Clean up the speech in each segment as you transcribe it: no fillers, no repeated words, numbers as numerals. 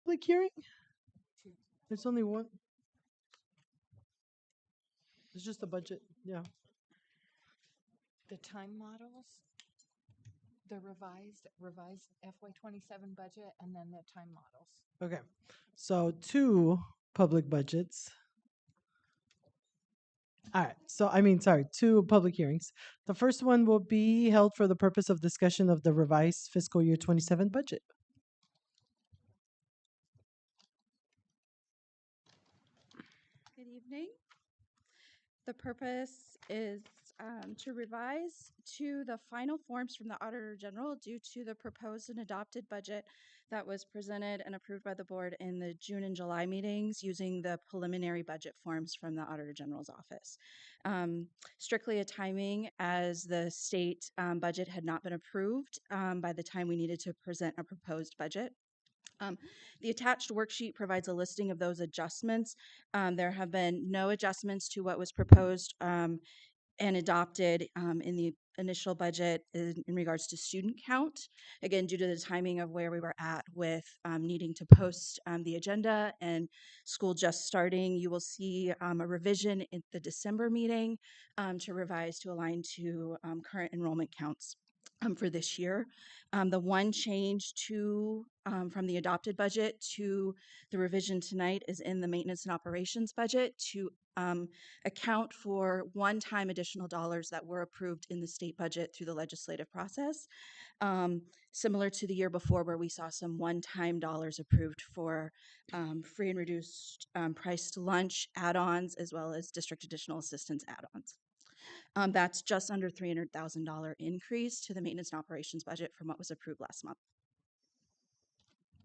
public hearing? There's only one. It's just a budget. Yeah. The time models, the revised FY27 budget, and then the time models. Okay. So two public budgets. All right. So, two public hearings. The first one will be held for the purpose of discussion of the revised fiscal year 27 budget. Good evening. The purpose is to revise to the final forms from the Auditor General due to the proposed and adopted budget that was presented and approved by the board in the June and July meetings using the preliminary budget forms from the Auditor General's office. Strictly a timing, as the state budget had not been approved by the time we needed to present a proposed budget. The attached worksheet provides a listing of those adjustments. There have been no adjustments to what was proposed and adopted in the initial budget in regards to student count. Again, due to the timing of where we were at with needing to post the agenda and school just starting, you will see a revision in the December meeting to revise to align to current enrollment counts. For this year. The one change from the adopted budget to the revision tonight is in the maintenance and operations budget to account for one-time additional dollars that were approved in the state budget through the legislative process. Similar to the year before, where we saw some one-time dollars approved for free and reduced priced lunch add-ons, as well as district additional assistance add-ons. That's just under $300,000 increase to the maintenance and operations budget from what was approved last month.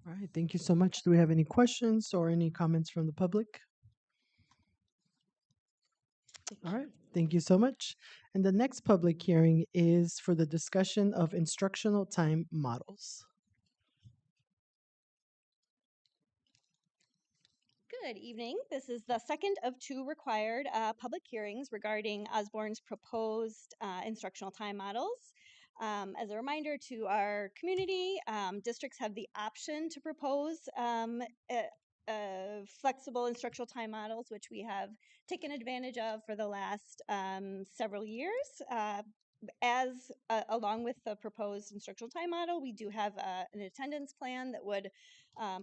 All right. Thank you so much. Do we have any questions or any comments from the public? All right. Thank you so much. And the next public hearing is for the discussion of instructional time models. Good evening. This is the second of two required public hearings regarding Osborne's proposed instructional time models. As a reminder to our community, districts have the option to propose flexible instructional time models, which we have taken advantage of for the last several years. Along with the proposed instructional time model, we do have an attendance plan that would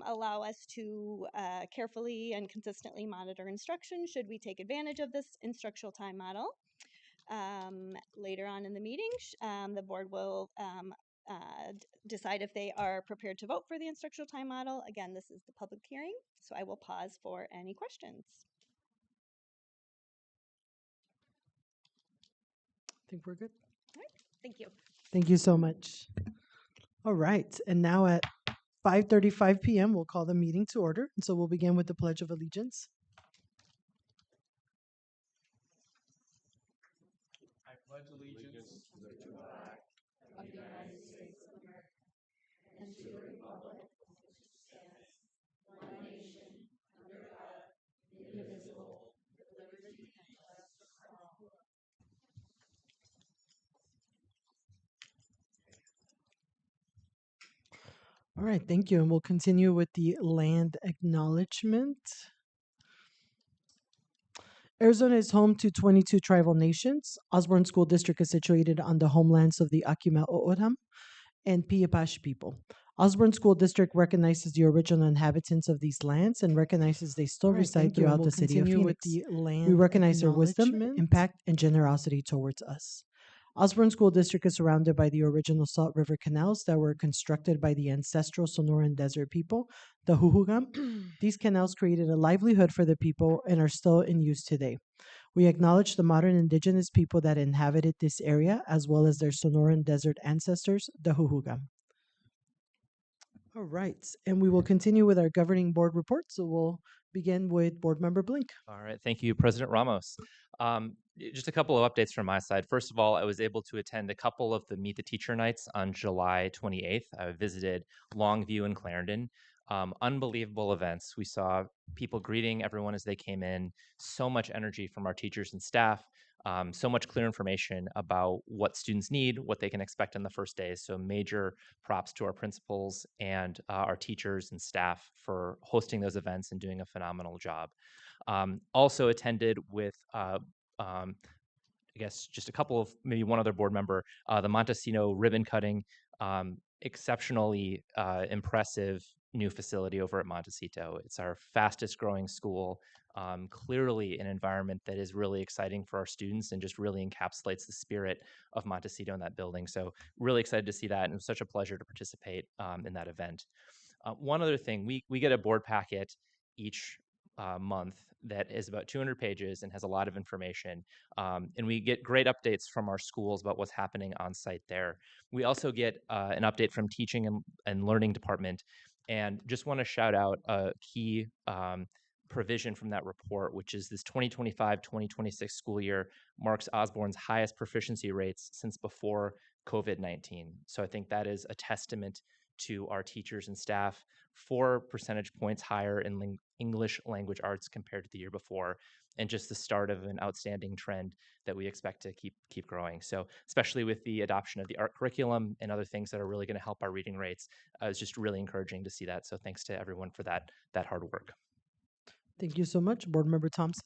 allow us to carefully and consistently monitor instruction should we take advantage of this instructional time model. Later on in the meeting, the board will decide if they are prepared to vote for the instructional time model. Again, this is the public hearing, so I will pause for any questions. I think we're good. All right, thank you. Thank you so much. All right. And now at 5:35 p.m., we'll call the meeting to order. And so we'll begin with the Pledge of Allegiance. I pledge allegiance to the flag of the United States of America and to the republic which stands one nation under God, indivisible, with liberty and justice for all. All right, thank you. And we'll continue with the land acknowledgement. Arizona is home to 22 tribal nations. Osborne School District is situated on the homelands of the Akimel O'odham and Piapash people. Osborne School District recognizes the original inhabitants of these lands and recognizes they still reside throughout the city of Phoenix. We recognize their wisdom, impact, and generosity towards us. Osborne School District is surrounded by the original Salt River canals that were constructed by the ancestral Sonoran Desert people, the Huhugam. These canals created a livelihood for the people and are still in use today. We acknowledge the modern indigenous people that inhabited this area, as well as their Sonoran Desert ancestors, the Huhugam. All right, and we will continue with our governing board report. So we'll begin with Board Member Blink. All right, thank you, President Ramos. Just a couple of updates from my side. First of all, I was able to attend a couple of the Meet the Teacher nights on July 28th. I visited Longview and Clarendon. Unbelievable events. We saw people greeting everyone as they came in, so much energy from our teachers and staff. So much clear information about what students need, what they can expect on the first day. So major props to our principals and our teachers and staff for hosting those events and doing a phenomenal job. Also attended with I guess just a couple of maybe one other board member, the Montesino ribbon cutting, exceptionally impressive new facility over at Montecito. It's our fastest growing school, clearly an environment that is really exciting for our students and just really encapsulates the spirit of Montecito in that building. So really excited to see that, and it was such a pleasure to participate in that event. One other thing, we get a board packet each month that is about 200 pages and has a lot of information. And we get great updates from our schools about what's happening on site there. We also get an update from teaching and learning department. And just want to shout out a key provision from that report, which is this 2025-2026 school year marks Osborne's highest proficiency rates since before COVID-19. So I think that is a testament to our teachers and staff, 4 percentage points higher in English language arts compared to the year before, and just the start of an outstanding trend that we expect to keep growing. So especially with the adoption of the art curriculum and other things that are really going to help our reading rates, it's just really encouraging to see that. So thanks to everyone for that hard work. Thank you so much, Board Member Thompson.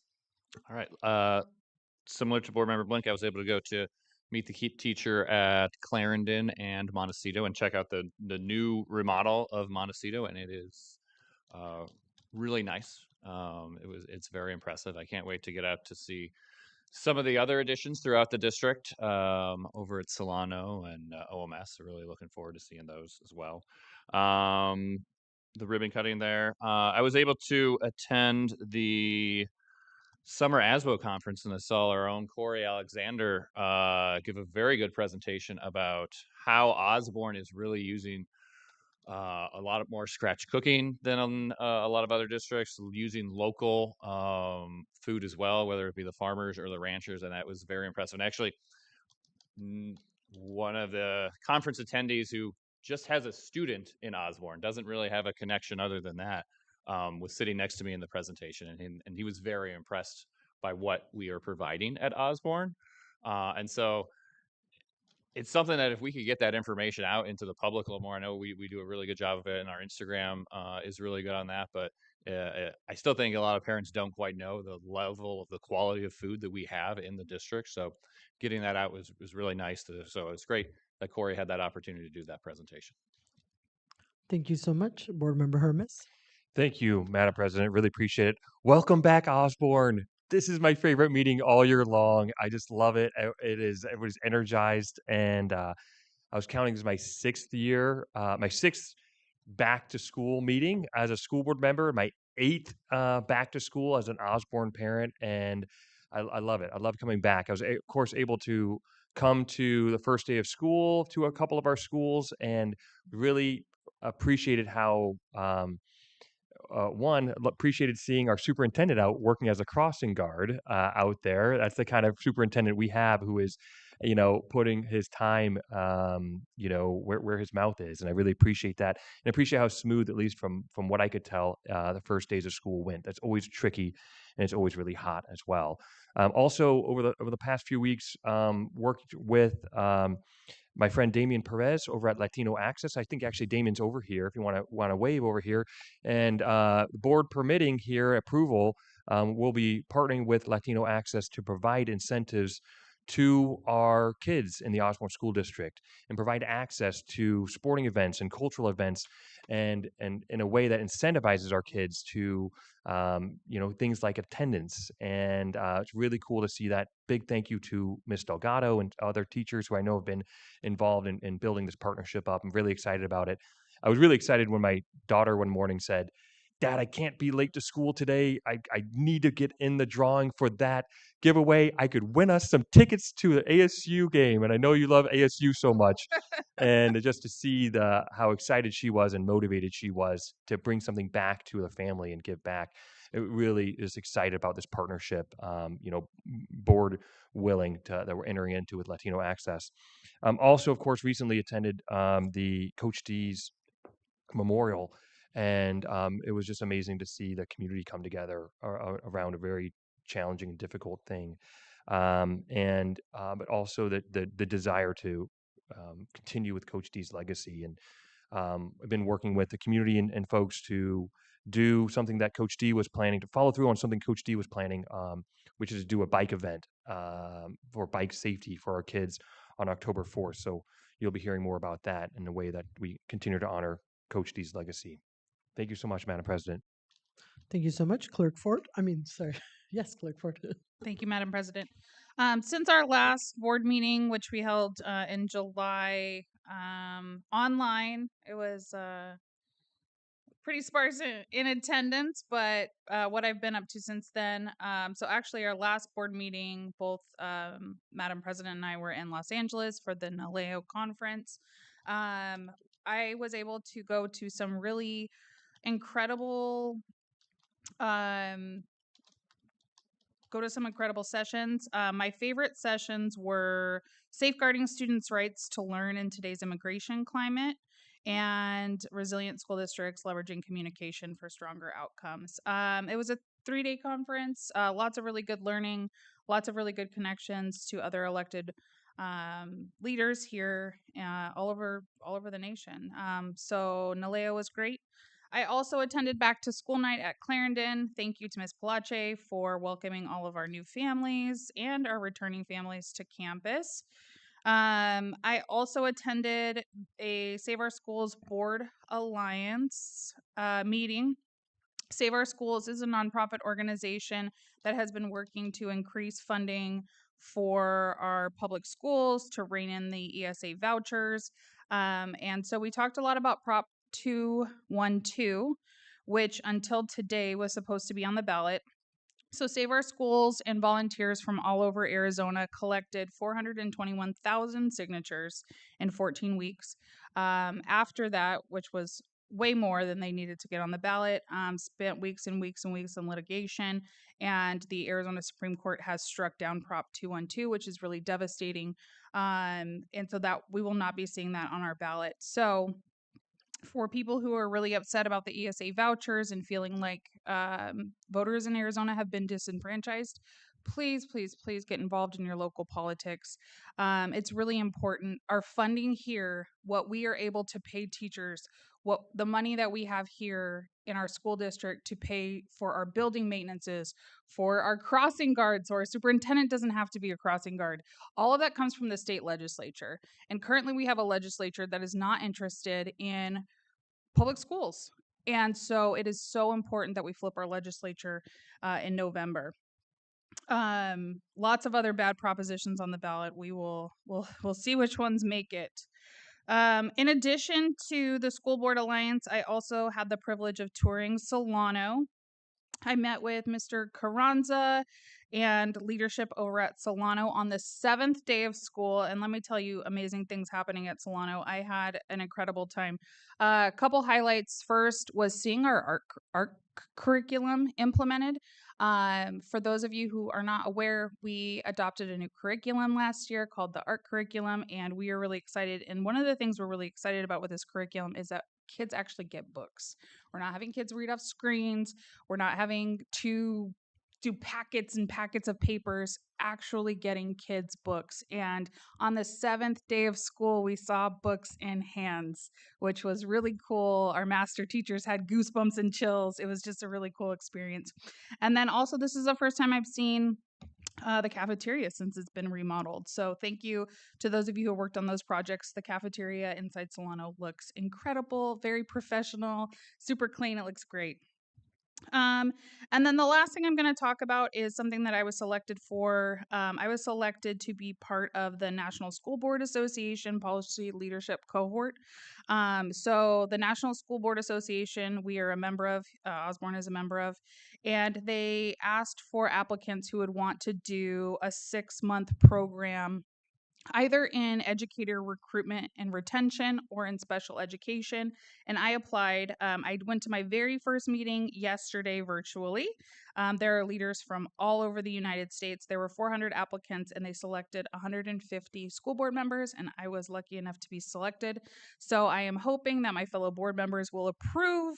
All right. Similar to Board Member Blink, I was able to go to meet the teacher at Clarendon and Montecito and check out the new remodel of Montecito, and it is really nice. It's very impressive. I can't wait to get out to see some of the other additions throughout the district over at Solano and OMS. Really looking forward to seeing those as well. The ribbon cutting there. I was able to attend the Summer ASBO conference, and I saw our own Corey Alexander give a very good presentation about how Osborne is really using a lot of more scratch cooking than a lot of other districts, using local food as well, whether it be the farmers or the ranchers, and that was very impressive. And actually, one of the conference attendees who just has a student in Osborne, doesn't really have a connection other than that, was sitting next to me in the presentation, and he was very impressed by what we are providing at Osborne. And so it's something that if we could get that information out into the public a little more, I know we do a really good job of it, and our Instagram is really good on that, but I still think a lot of parents don't quite know the level of the quality of food that we have in the district. So getting that out was really nice. So it's great that Corey had that opportunity to do that presentation. Thank you so much, Board Member Hermes. Thank you, Madam President. Really appreciate it. Welcome back, Osborne. This is my favorite meeting all year long. I just love it. Everybody's energized, and I was counting as my 6th year, my 6th back to school meeting as a school board member, my 8th back to school as an Osborne parent, and I love it. I love coming back. I was, of course, able to come to the first day of school to a couple of our schools and really appreciated how appreciated seeing our superintendent out working as a crossing guard out there. That's the kind of superintendent we have, who is, putting his time, where his mouth is. And I really appreciate that, and appreciate how smooth, at least from what I could tell, the first days of school went. That's always tricky, and it's always really hot as well. Also, over the past few weeks, worked with my friend Damian Perez over at Latino Access. I think actually Damian's over here if you want to wave over here. And board permitting here approval, we'll be partnering with Latino Access to provide incentives to our kids in the Osborne School District and provide access to sporting events and cultural events, and in a way that incentivizes our kids to things like attendance. And it's really cool to see that. Big thank you to Ms. Delgado and other teachers who I know have been involved in building this partnership up. I'm really excited about it. I was really excited when my daughter one morning said, "Dad, I can't be late to school today. I need to get in the drawing for that giveaway. I could win us some tickets to the ASU game." And I know you love ASU so much. And just to see how excited she was and motivated she was to bring something back to the family and give back. It really is excited about this partnership, board willing that we're entering into with Latino Access. Also, of course, recently attended the Coach D's memorial, and it was just amazing to see the community come together around a very challenging and difficult thing. and but also the desire to continue with Coach D's legacy. And I've been working with the community and folks to do something that Coach D was planning, to follow through on something Coach D was planning, which is to do a bike event for bike safety for our kids on October 4th. So you'll be hearing more about that in the way that we continue to honor Coach D's legacy. Thank you so much, Madam President. Thank you so much, Clerk Ford. Sorry. Yes, Clerk Ford. Thank you, Madam President. Since our last board meeting, which we held in July online, it was pretty sparse in attendance, but what I've been up to since then. So actually, our last board meeting, both Madam President and I were in Los Angeles for the NALEO conference. I was able to go to some really incredible sessions. My favorite sessions were safeguarding students' rights to learn in today's immigration climate and resilient school districts leveraging communication for stronger outcomes. It was a 3-day conference, lots of really good learning, lots of really good connections to other elected leaders here all over the nation. So NALEO was great. I also attended back to school night at Clarendon. Thank you to Ms. Palache for welcoming all of our new families and our returning families to campus. I also attended a Save Our Schools Board Alliance meeting. Save Our Schools is a nonprofit organization that has been working to increase funding for our public schools to rein in the ESA vouchers. And so we talked a lot about Prop 212, which until today was supposed to be on the ballot. So Save Our Schools and volunteers from all over Arizona collected 421,000 signatures in 14 weeks. After that, which was way more than they needed to get on the ballot, spent weeks and weeks and weeks in litigation, and the Arizona Supreme Court has struck down Prop 212, which is really devastating. And so that we will not be seeing that on our ballot. So for people who are really upset about the ESA vouchers and feeling like voters in Arizona have been disenfranchised, please, please, please get involved in your local politics. It's really important. Our funding here, what we are able to pay teachers, what the money that we have here in our school district to pay for our building maintenances, for our crossing guards, so our superintendent doesn't have to be a crossing guard. All of that comes from the state legislature. And currently we have a legislature that is not interested in public schools. And so it is so important that we flip our legislature in November. Lots of other bad propositions on the ballot. We'll see which ones make it. In addition to the School Board Alliance, I also had the privilege of touring Solano. I met with Mr. Carranza and leadership over at Solano on the 7th day of school. And let me tell you, amazing things happening at Solano. I had an incredible time. A couple highlights. First was seeing our art curriculum implemented. For those of you who are not aware, we adopted a new curriculum last year called the art curriculum, and we are really excited. And one of the things we're really excited about with this curriculum is that kids actually get books. We're not having kids read off screens. We're not having to do packets and packets of papers, actually getting kids books. And on the 7th day of school, we saw books in hands, which was really cool. Our master teachers had goosebumps and chills. It was just a really cool experience. And then also, this is the first time I've seen the cafeteria since it's been remodeled. So thank you to those of you who worked on those projects. The cafeteria inside Solano looks incredible, very professional, super clean. It looks great. And then the last thing I'm going to talk about is something that I was selected for. I was selected to be part of the National School Board Association Policy Leadership Cohort. So the National School Board Association, we are a member of, Osborne is a member of, and they asked for applicants who would want to do a 6-month program either in educator recruitment and retention or in special education. And I applied. I went to my very first meeting yesterday virtually. There are leaders from all over the United States. There were 400 applicants and they selected 150 school board members, and I was lucky enough to be selected. So I am hoping that my fellow board members will approve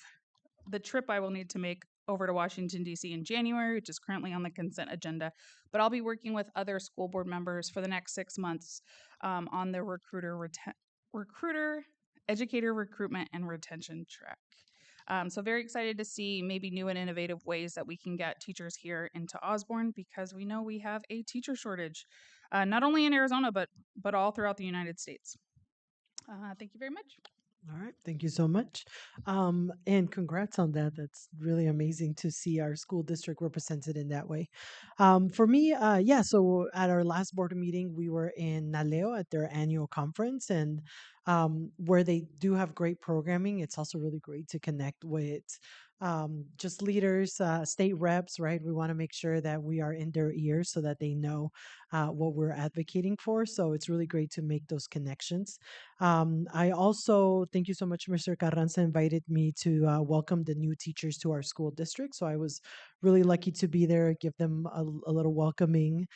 the trip I will need to make over to Washington, D.C. in January, which is currently on the consent agenda. But I'll be working with other school board members for the next 6 months on the recruiter, educator recruitment, and retention track. So very excited to see maybe new and innovative ways that we can get teachers here into Osborne, because we know we have a teacher shortage, not only in Arizona, but all throughout the United States. Thank you very much. All right, thank you so much. And congrats on that. That's really amazing to see our school district represented in that way. For me, yeah, so at our last board meeting, we were in Naleo at their annual conference, and where they do have great programming. It's also really great to connect with just leaders, state reps, right? We want to make sure that we are in their ears so that they know what we're advocating for. So it's really great to make those connections. I also thank you so much, Mr. Carranza invited me to welcome the new teachers to our school district. So I was really lucky to be there, give them a little welcoming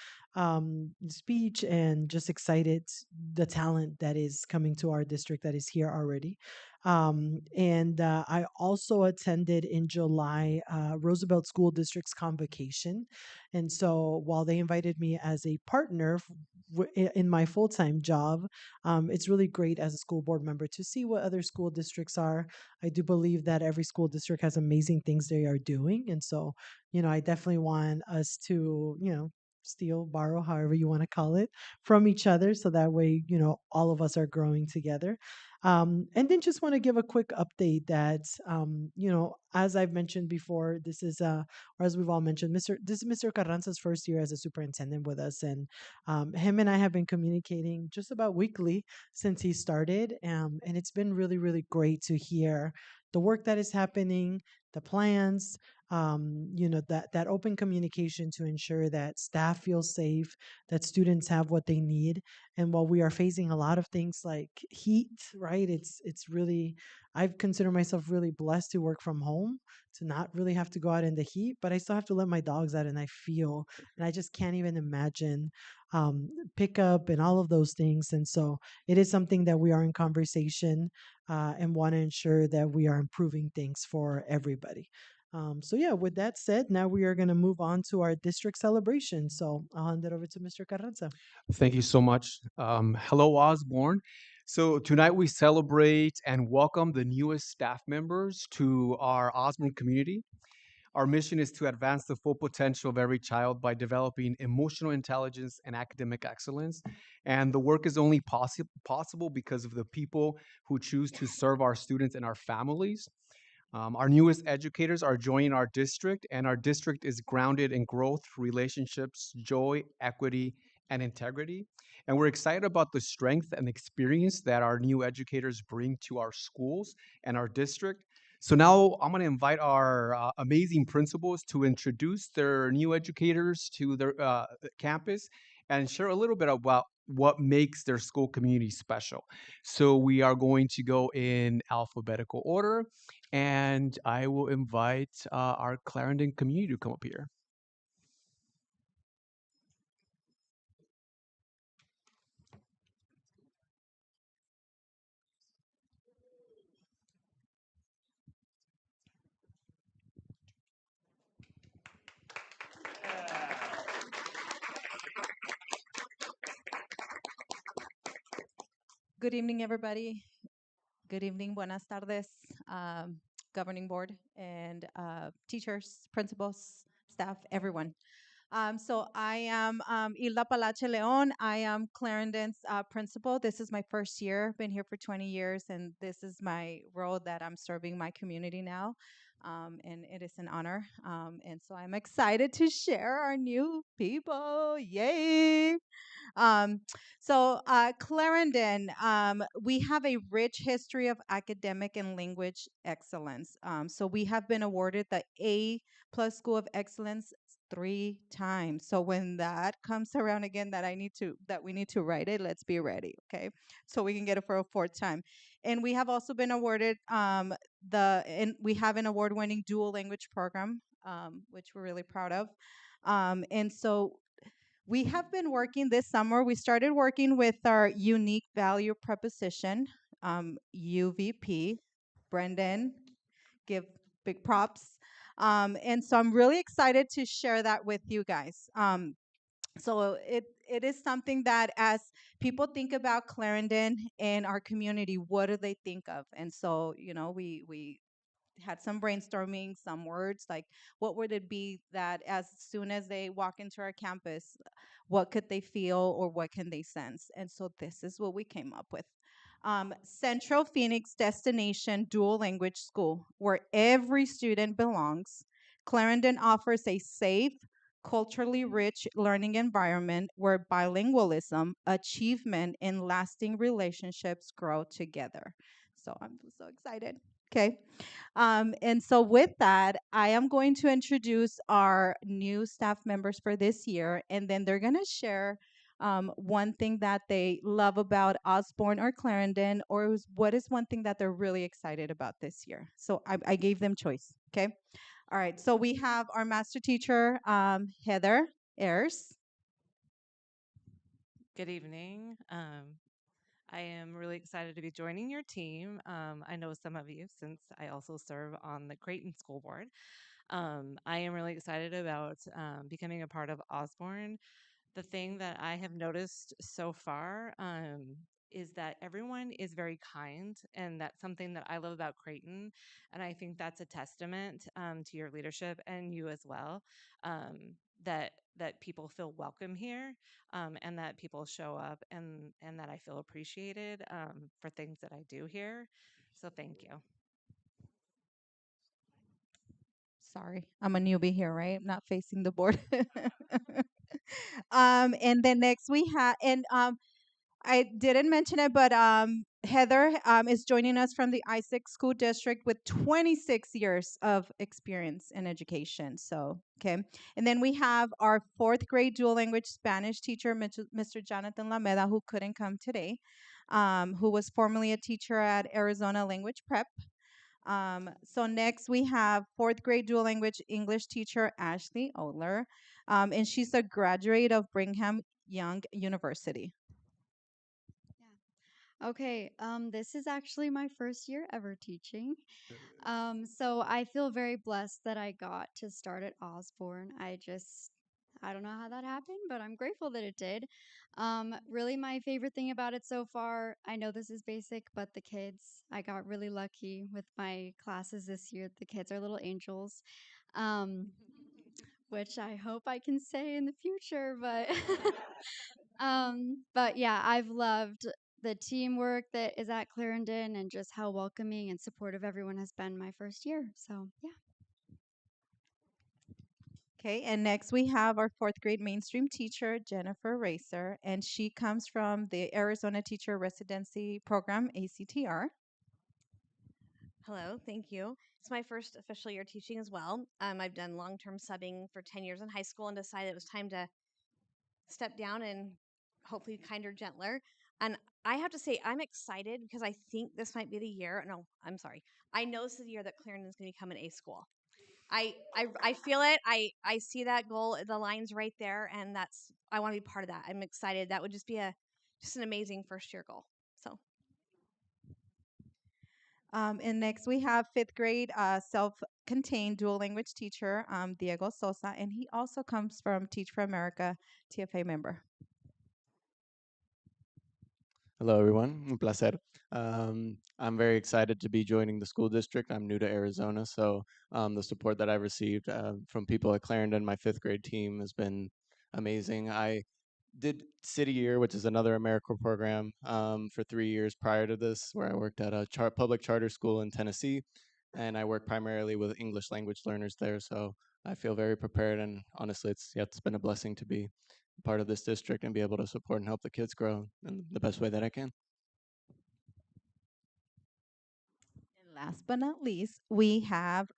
speech, and just excited the talent that is coming to our district that is here already. And I also attended in July Roosevelt School District's convocation. And so while they invited me as a partner in my full time job, it's really great as a school board member to see what other school districts are. I do believe that every school district has amazing things they are doing. And so, I definitely want us to, steal, borrow, however you want to call it, from each other. So that way, all of us are growing together. And then just want to give a quick update that, as I've mentioned before, this is, or as we've all mentioned, this is Mr. Carranza's first year as a superintendent with us. And him and I have been communicating just about weekly since he started. And it's been really, really great to hear the work that is happening, the plans, that open communication to ensure that staff feel safe, that students have what they need. And while we are facing a lot of things like heat, right? It's really, I've considered myself really blessed to work from home, to not really have to go out in the heat, but I still have to let my dogs out, and I just can't even imagine pickup and all of those things. And so it is something that we are in conversation and want to ensure that we are improving things for everybody. So yeah, with that said, now we are going to move on to our district celebration. So I'll hand it over to Mr. Carranza. Thank you so much. Hello, Osborne. So tonight we celebrate and welcome the newest staff members to our Osborne community. Our mission is to advance the full potential of every child by developing emotional intelligence and academic excellence. And the work is only possible because of the people who choose to serve our students and our families. Our newest educators are joining our district, and our district is grounded in growth, relationships, joy, equity, and integrity. And we're excited about the strength and experience that our new educators bring to our schools and our district. So now I'm going to invite our amazing principals to introduce their new educators to their campus and share a little bit about what makes their school community special. So we are going to go in alphabetical order, and I will invite our Clarendon community to come up here. Good evening, everybody. Good evening, buenas tardes, governing board and teachers, principals, staff, everyone. So I am Hilda Palache Leon. I am Clarendon's principal. This is my first year. Been here for 20 years, and this is my role that I'm serving my community now. And it is an honor. And so I'm excited to share our new people. Yay! Um, Clarendon, we have a rich history of academic and language excellence. So we have been awarded the A plus School of Excellence 3 times. So when that comes around again, that we need to write it, let's be ready, okay? So we can get it for a 4th time. And we have also been awarded and we have an award-winning dual language program, which we're really proud of. And so we have been working this summer. We started working with our unique value proposition, UVP. Brendan, give big props. And so I'm really excited to share that with you guys. So it is something that as people think about Clarendon and our community, what do they think of? And so, we had some brainstorming, some words like what would it be that as soon as they walk into our campus, what could they feel or what can they sense? And so this is what we came up with. Central Phoenix Destination Dual Language School, where every student belongs. Clarendon offers a safe, culturally rich learning environment where bilingualism, achievement, and lasting relationships grow together. So I'm so excited. Okay. And so, with that, I am going to introduce our new staff members for this year, and then they're going to share one thing that they love about Osborne or Clarendon, or what is one thing that they're really excited about this year. So, I gave them choice. Okay. All right. So, we have our master teacher, Heather Ayers. Good evening. I am really excited to be joining your team. I know some of you since I also serve on the Creighton School Board. I am really excited about becoming a part of Osborne. The thing that I have noticed so far is that everyone is very kind, and that's something that I love about Creighton. And I think that's a testament to your leadership and you as well. That people feel welcome here, and that people show up, and that I feel appreciated for things that I do here. So thank you. Sorry, I'm a newbie here, right? I'm not facing the board. And then next we have, and I didn't mention it, but Heather is joining us from the Isaac School District with 26 years of experience in education. So, okay. And then we have our fourth grade dual language Spanish teacher, Mr. Jonathan Lameda, who couldn't come today, who was formerly a teacher at Arizona Language Prep. So next we have fourth grade dual language English teacher Ashley Odler, and she's a graduate of Brigham Young University. Okay, this is actually my first year ever teaching. So I feel very blessed that I got to start at Osborne. I don't know how that happened, but I'm grateful that it did. Really, my favorite thing about it so far, I know this is basic, but the kids, I got really lucky with my classes this year. The kids are little angels, um, which I hope I can say in the future, but but yeah, I've loved the teamwork that is at Clarendon and just how welcoming and supportive everyone has been my first year. So yeah. Okay, and next we have our fourth grade mainstream teacher, Jennifer Racer, and she comes from the Arizona Teacher Residency Program, ACTR. Hello, thank you. It's my first official year teaching as well. I've done long-term subbing for 10 years in high school and decided it was time to step down and hopefully kinder, gentler. And I have to say, I'm excited because I think this might be the year. No, I'm sorry. I know this is the year that Clarendon's going to become an A school. I feel it. I see that goal. The line's right there, and I want to be part of that. I'm excited. That would just be just an amazing first year goal. So And next we have fifth grade self-contained dual language teacher, Diego Sosa, and he also comes from Teach for America TFA member. Hello, everyone. Un placer. I'm very excited to be joining the school district. I'm new to Arizona, so the support that I've received from people at Clarendon, my fifth grade team, has been amazing. I did City Year, which is another AmeriCorps program, for 3 years prior to this, where I worked at a public charter school in Tennessee, and I work primarily with English language learners there. So I feel very prepared, and honestly, it's been a blessing to be part of this district and be able to support and help the kids grow in the best way that I can. And last but not least, we have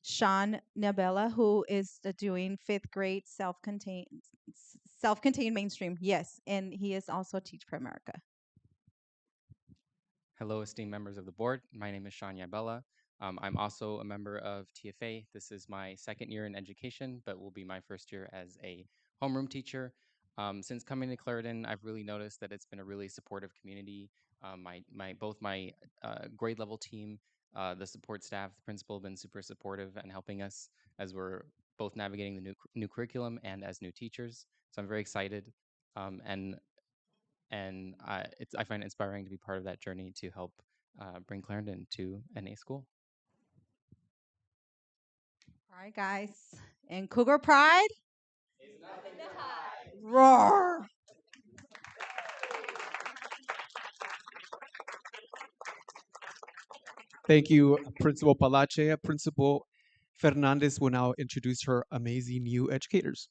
Sean Nabella, who is doing fifth grade self-contained mainstream. Yes, and he is also Teach for America. Hello, esteemed members of the board. My name is Sean Yabella. I'm also a member of TFA. This is my second year in education, but will be my first year as a homeroom teacher. Since coming to Clarendon, I've really noticed that it's been a really supportive community. Both my grade level team The support staff, the principal have been super supportive and helping us as we're both navigating the new curriculum and as new teachers. So I'm very excited, and I find it inspiring to be part of that journey to help bring Clarendon to an A school. All right, guys. And Cougar Pride? Roar. Thank you, Principal Palache. Principal Fernandez will now introduce her amazing new educators.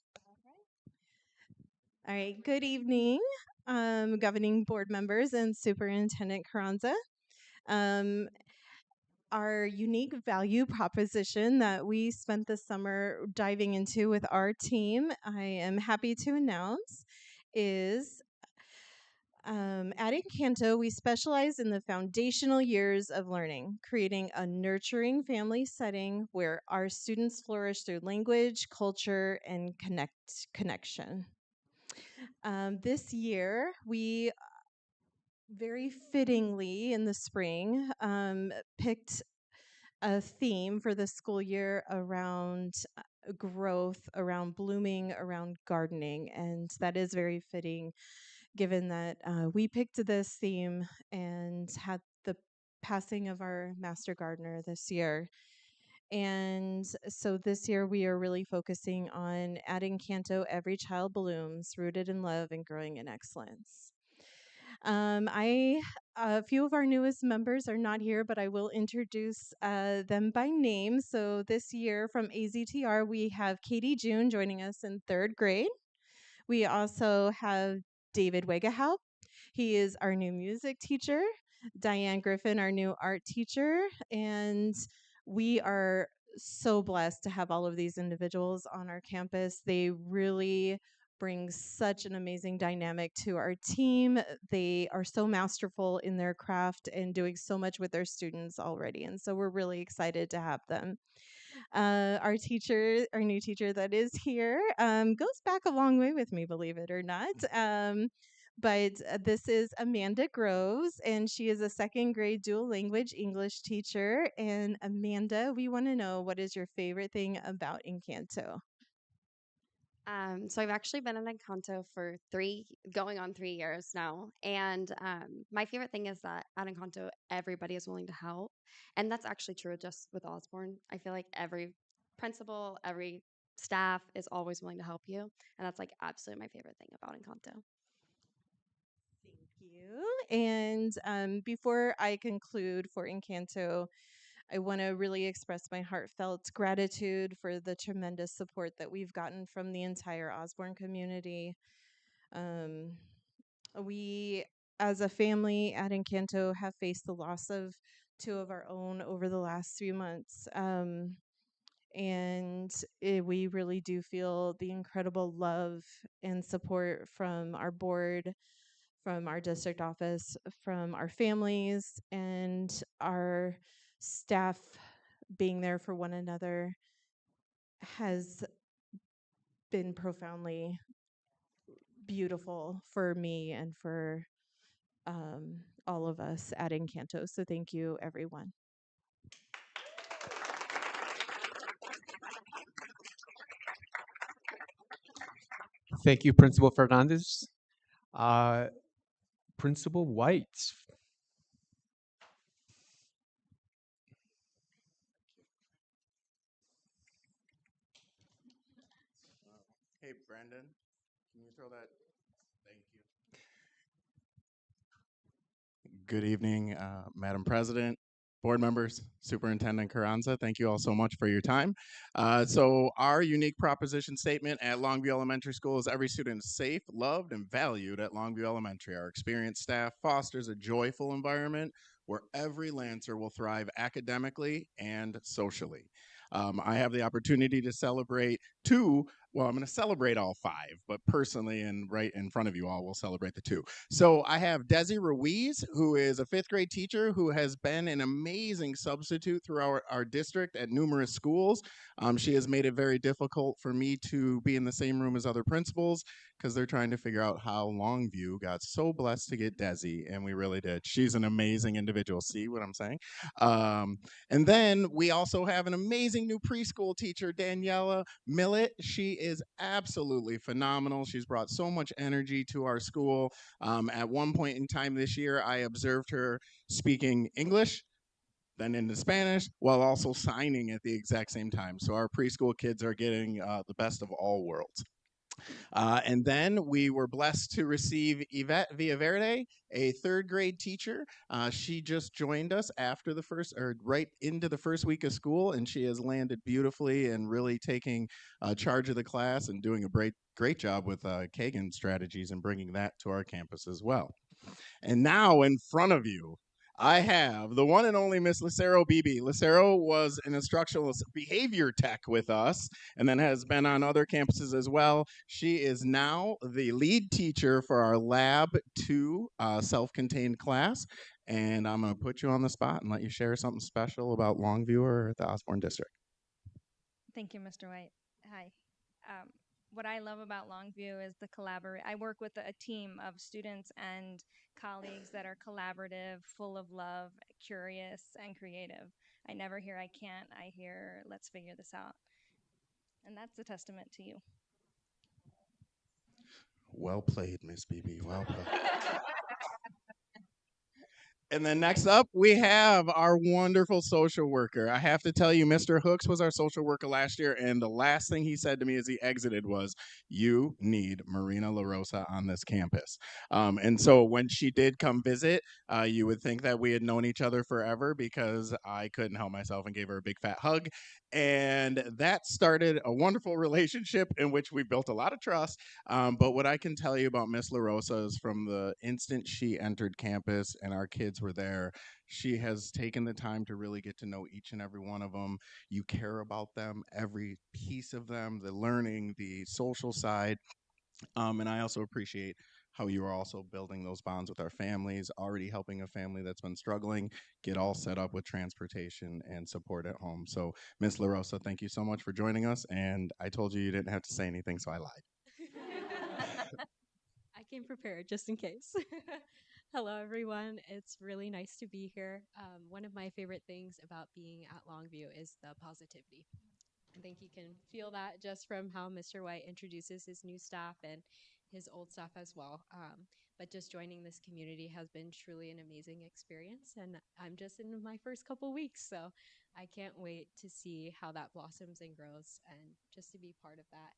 All right, good evening, governing board members and Superintendent Carranza. Our unique value proposition that we spent the summer diving into with our team, I am happy to announce, is at Encanto, we specialize in the foundational years of learning, creating a nurturing family setting where our students flourish through language, culture, and connection. This year, we very fittingly in the spring picked a theme for the school year around growth, around blooming, around gardening. And that is very fitting given that we picked this theme and had the passing of our master gardener this year. And so this year we are really focusing on adding Canto Every Child Blooms, rooted in love and growing in excellence. A few of our newest members are not here, but I will introduce them by name. So this year from AZTR, we have Katie June joining us in 3rd grade. We also have David Wegahaupt. He is our new music teacher. Diane Griffin, our new art teacher. And we are so blessed to have all of these individuals on our campus. They really bring such an amazing dynamic to our team. They are so masterful in their craft and doing so much with their students already. And so we're really excited to have them. Our teacher, our new teacher that is here, goes back a long way with me, believe it or not. But this is Amanda Groves, and she is a 2nd grade dual language English teacher. And Amanda, we want to know, what is your favorite thing about Encanto? So I've actually been in Encanto for going on 3 years now. And my favorite thing is that at Encanto, everybody is willing to help. And that's actually true just with Osborne. I feel like every principal, every staff is always willing to help you. And that's like absolutely my favorite thing about Encanto. You. And before I conclude for Encanto, I want to really express my heartfelt gratitude for the tremendous support that we've gotten from the entire Osborne community. Um, we, as a family at Encanto, have faced the loss of 2 of our own over the last few months. We really do feel the incredible love and support from our board, from our district office, from our families, and our staff being there for one another has been profoundly beautiful for me and for all of us at Encanto. So thank you, everyone. Thank you, Principal Fernandez. Principal White. Hey, Brandon, can you throw that? Thank you. Good evening, Madam President, board members, Superintendent Carranza. Thank you all so much for your time. So our unique proposition statement at Longview Elementary School is every student is safe, loved, and valued at Longview Elementary. Our experienced staff fosters a joyful environment where every Lancer will thrive academically and socially. I have the opportunity to celebrate 2 Well, I'm going to celebrate all five, but personally and right in front of you all, we'll celebrate the two. So I have Desi Ruiz, who is a fifth grade teacher who has been an amazing substitute throughout our district at numerous schools. She has made it very difficult for me to be in the same room as other principals because they're trying to figure out how Longview got so blessed to get Desi, and we really did. She's an amazing individual. See what I'm saying? And then we also have an amazing new preschool teacher, Daniela Millet. She is absolutely phenomenal. She's brought so much energy to our school. At one point in time this year, I observed her speaking English, then into Spanish, while also signing at the exact same time. So our preschool kids are getting the best of all worlds. And then we were blessed to receive Yvette Villaverde, a third grade teacher. She just joined us after the first, or right into the first week of school, and she has landed beautifully and really taking charge of the class and doing a great job with Kagan strategies and bringing that to our campus as well. And now in front of you, I have the one and only Miss Lucero Beebe. Lucero was an instructional behavior tech with us and then has been on other campuses as well. She is now the lead teacher for our Lab 2 self-contained class. And I'm going to put you on the spot and let you share something special about Longview or the Osborne District. Thank you, Mr. White. Hi. What I love about Longview is the collaborate. I work with a team of students and colleagues that are collaborative, full of love, curious, and creative. I never hear I can't. I hear let's figure this out. And that's a testament to you. Well played, Miss Beebe. Well played. And then next up, we have our wonderful social worker. I have to tell you, Mr. Hooks was our social worker last year, and the last thing he said to me as he exited was, "You need Marina LaRosa on this campus." And so when she did come visit, you would think that we had known each other forever because I couldn't help myself and gave her a big fat hug. And that started a wonderful relationship in which we built a lot of trust. But what I can tell you about Miss LaRosa is from the instant she entered campus and our kids were there, she has taken the time to really get to know each and every one of them. You care about them, every piece of them, the learning, the social side. And I also appreciate how you are also building those bonds with our families, already helping a family that's been struggling get all set up with transportation and support at home. So, Miss LaRosa, thank you so much for joining us. And I told you didn't have to say anything, so I lied. I came prepared just in case. Hello, everyone. It's really nice to be here. One of my favorite things about being at Longview is the positivity. I think you can feel that just from how Mr. White introduces his new staff and his old staff as well. But just joining this community has been truly an amazing experience. And I'm just in my first couple weeks, so I can't wait to see how that blossoms and grows and just to be part of that.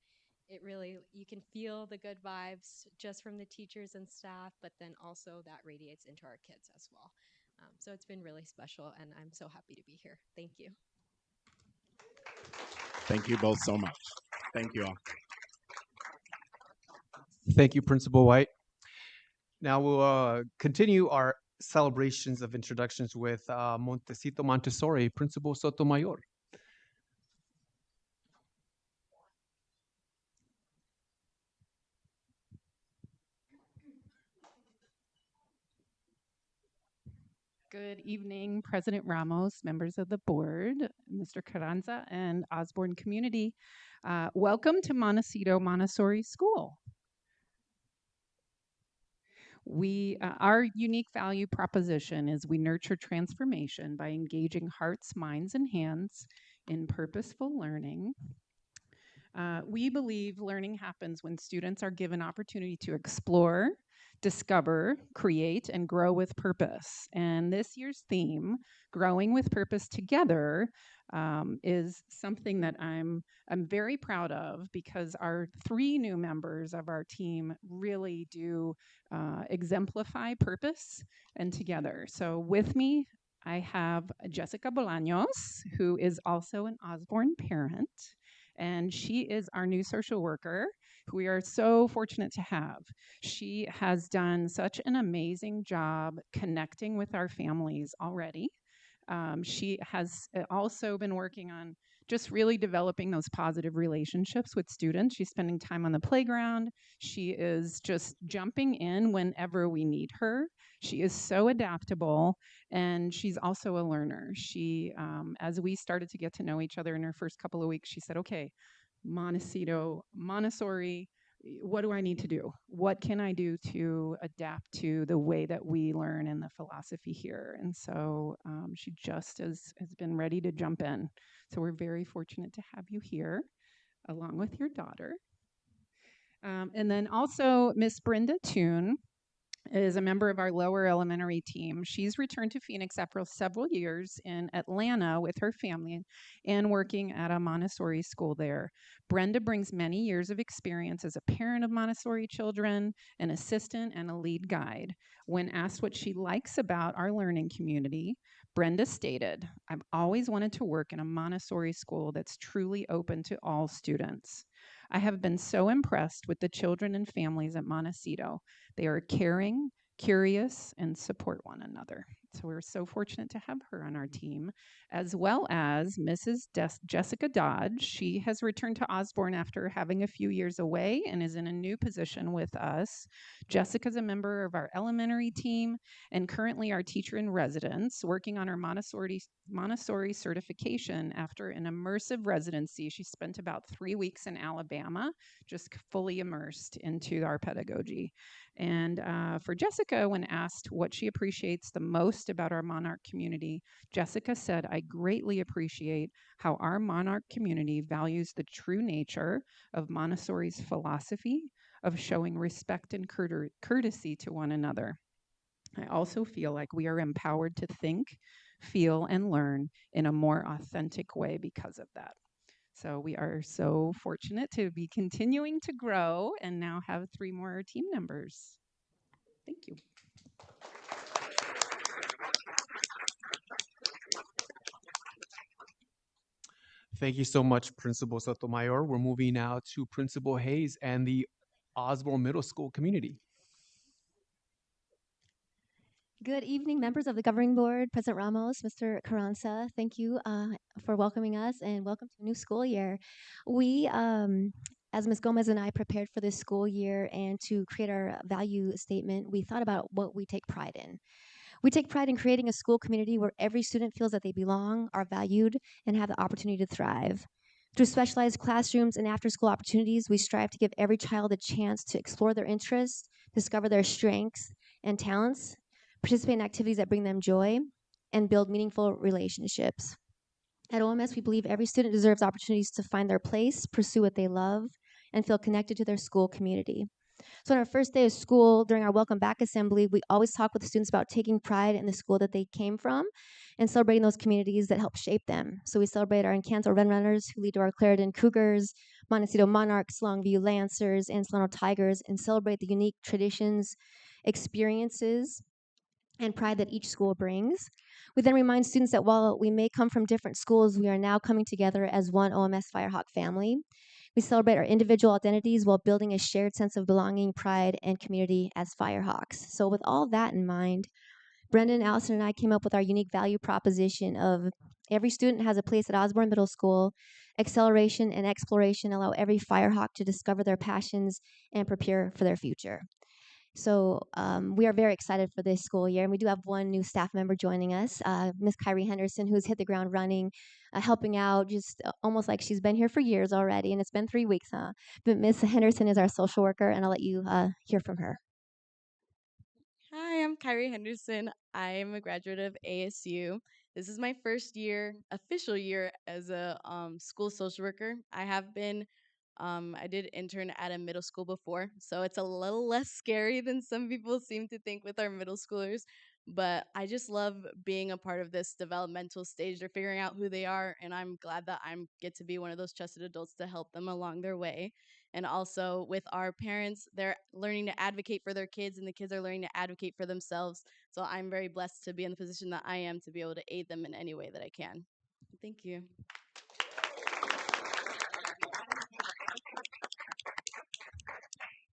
It really, you can feel the good vibes just from the teachers and staff, but then also that radiates into our kids as well. So it's been really special, and I'm so happy to be here. Thank you. Thank you both so much. Thank you all. Thank you, Principal White. Now we'll continue our celebrations of introductions with Montecito Montessori, Principal Sotomayor. Good evening, President Ramos, members of the board, Mr. Carranza, and Osborne community. Welcome to Montecito Montessori School. Our unique value proposition is we nurture transformation by engaging hearts, minds, and hands in purposeful learning. We believe learning happens when students are given opportunity to explore, discover, create, and grow with purpose. And this year's theme, Growing with Purpose Together, is something that I'm very proud of because our 3 new members of our team really do exemplify purpose and together. So with me, I have Jessica Bolaños, who is also an Osborne parent, and she is our new social worker who we are so fortunate to have. She has done such an amazing job connecting with our families already. She has also been working on just really developing those positive relationships with students. She's spending time on the playground. She is just jumping in whenever we need her. She is so adaptable, and she's also a learner. As we started to get to know each other in her first couple of weeks, she said, okay, Montecito, Montessori, what do I need to do? What can I do to adapt to the way that we learn and the philosophy here? And so she just has been ready to jump in. So we're very fortunate to have you here along with your daughter. And then also Miss Brenda Toon is a member of our lower elementary team. She's returned to Phoenix after several years in Atlanta with her family and working at a Montessori school there. Brenda brings many years of experience as a parent of Montessori children, an assistant, and a lead guide. When asked what she likes about our learning community, Brenda stated, "I've always wanted to work in a Montessori school that's truly open to all students. I have been so impressed with the children and families at Montecito. They are caring, curious, and support one another." So we're so fortunate to have her on our team, as well as Mrs. Jessica Dodge. She has returned to Osborne after having a few years away and is in a new position with us. Jessica's a member of our elementary team and currently our teacher in residence, working on her Montessori certification after an immersive residency. She spent about 3 weeks in Alabama, just fully immersed into our pedagogy. And for Jessica, when asked what she appreciates the most about our Monarch community, Jessica said, "I greatly appreciate how our Monarch community values the true nature of Montessori's philosophy of showing respect and courtesy to one another. I also feel like we are empowered to think, feel, and learn in a more authentic way because of that." So we are so fortunate to be continuing to grow and now have 3 more team members. Thank you. Thank you so much, Principal Sotomayor. We're moving now to Principal Hayes and the Osborne Middle School community. Good evening, members of the governing board, President Ramos, Mr. Carranza. Thank you for welcoming us and welcome to a new school year. We, as Ms. Gomez and I prepared for this school year and to create our value statement, we thought about what we take pride in. We take pride in creating a school community where every student feels that they belong, are valued, and have the opportunity to thrive. Through specialized classrooms and after-school opportunities, we strive to give every child a chance to explore their interests, discover their strengths and talents, participate in activities that bring them joy, and build meaningful relationships. At OMS, we believe every student deserves opportunities to find their place, pursue what they love, and feel connected to their school community. So on our first day of school, during our Welcome Back Assembly, we always talk with the students about taking pride in the school that they came from and celebrating those communities that help shape them. So we celebrate our Encanto Red Runners who lead to our Clarendon Cougars, Montecito Monarchs, Longview Lancers, and Solano Tigers, and celebrate the unique traditions, experiences, and pride that each school brings. We then remind students that while we may come from different schools, we are now coming together as one OMS Firehawk family. We celebrate our individual identities while building a shared sense of belonging, pride, and community as Firehawks. So with all that in mind, Brendan, Allison, and I came up with our unique value proposition of every student has a place at Osborne Middle School. Acceleration and exploration allow every Firehawk to discover their passions and prepare for their future. So we are very excited for this school year, and we do have one new staff member joining us, Miss Kyrie Henderson, who's hit the ground running, helping out just almost like she's been here for years already, and it's been 3 weeks, huh? But Miss Henderson is our social worker, and I'll let you hear from her. Hi, I'm Kyrie Henderson. I am a graduate of ASU. This is my first year, official year, as a school social worker. I did intern at a middle school before, so it's a little less scary than some people seem to think with our middle schoolers. But I just love being a part of this developmental stage. They're figuring out who they are, and I'm glad that I get to be one of those trusted adults to help them along their way. And also with our parents, they're learning to advocate for their kids, and the kids are learning to advocate for themselves. So I'm very blessed to be in the position that I am to be able to aid them in any way that I can. Thank you.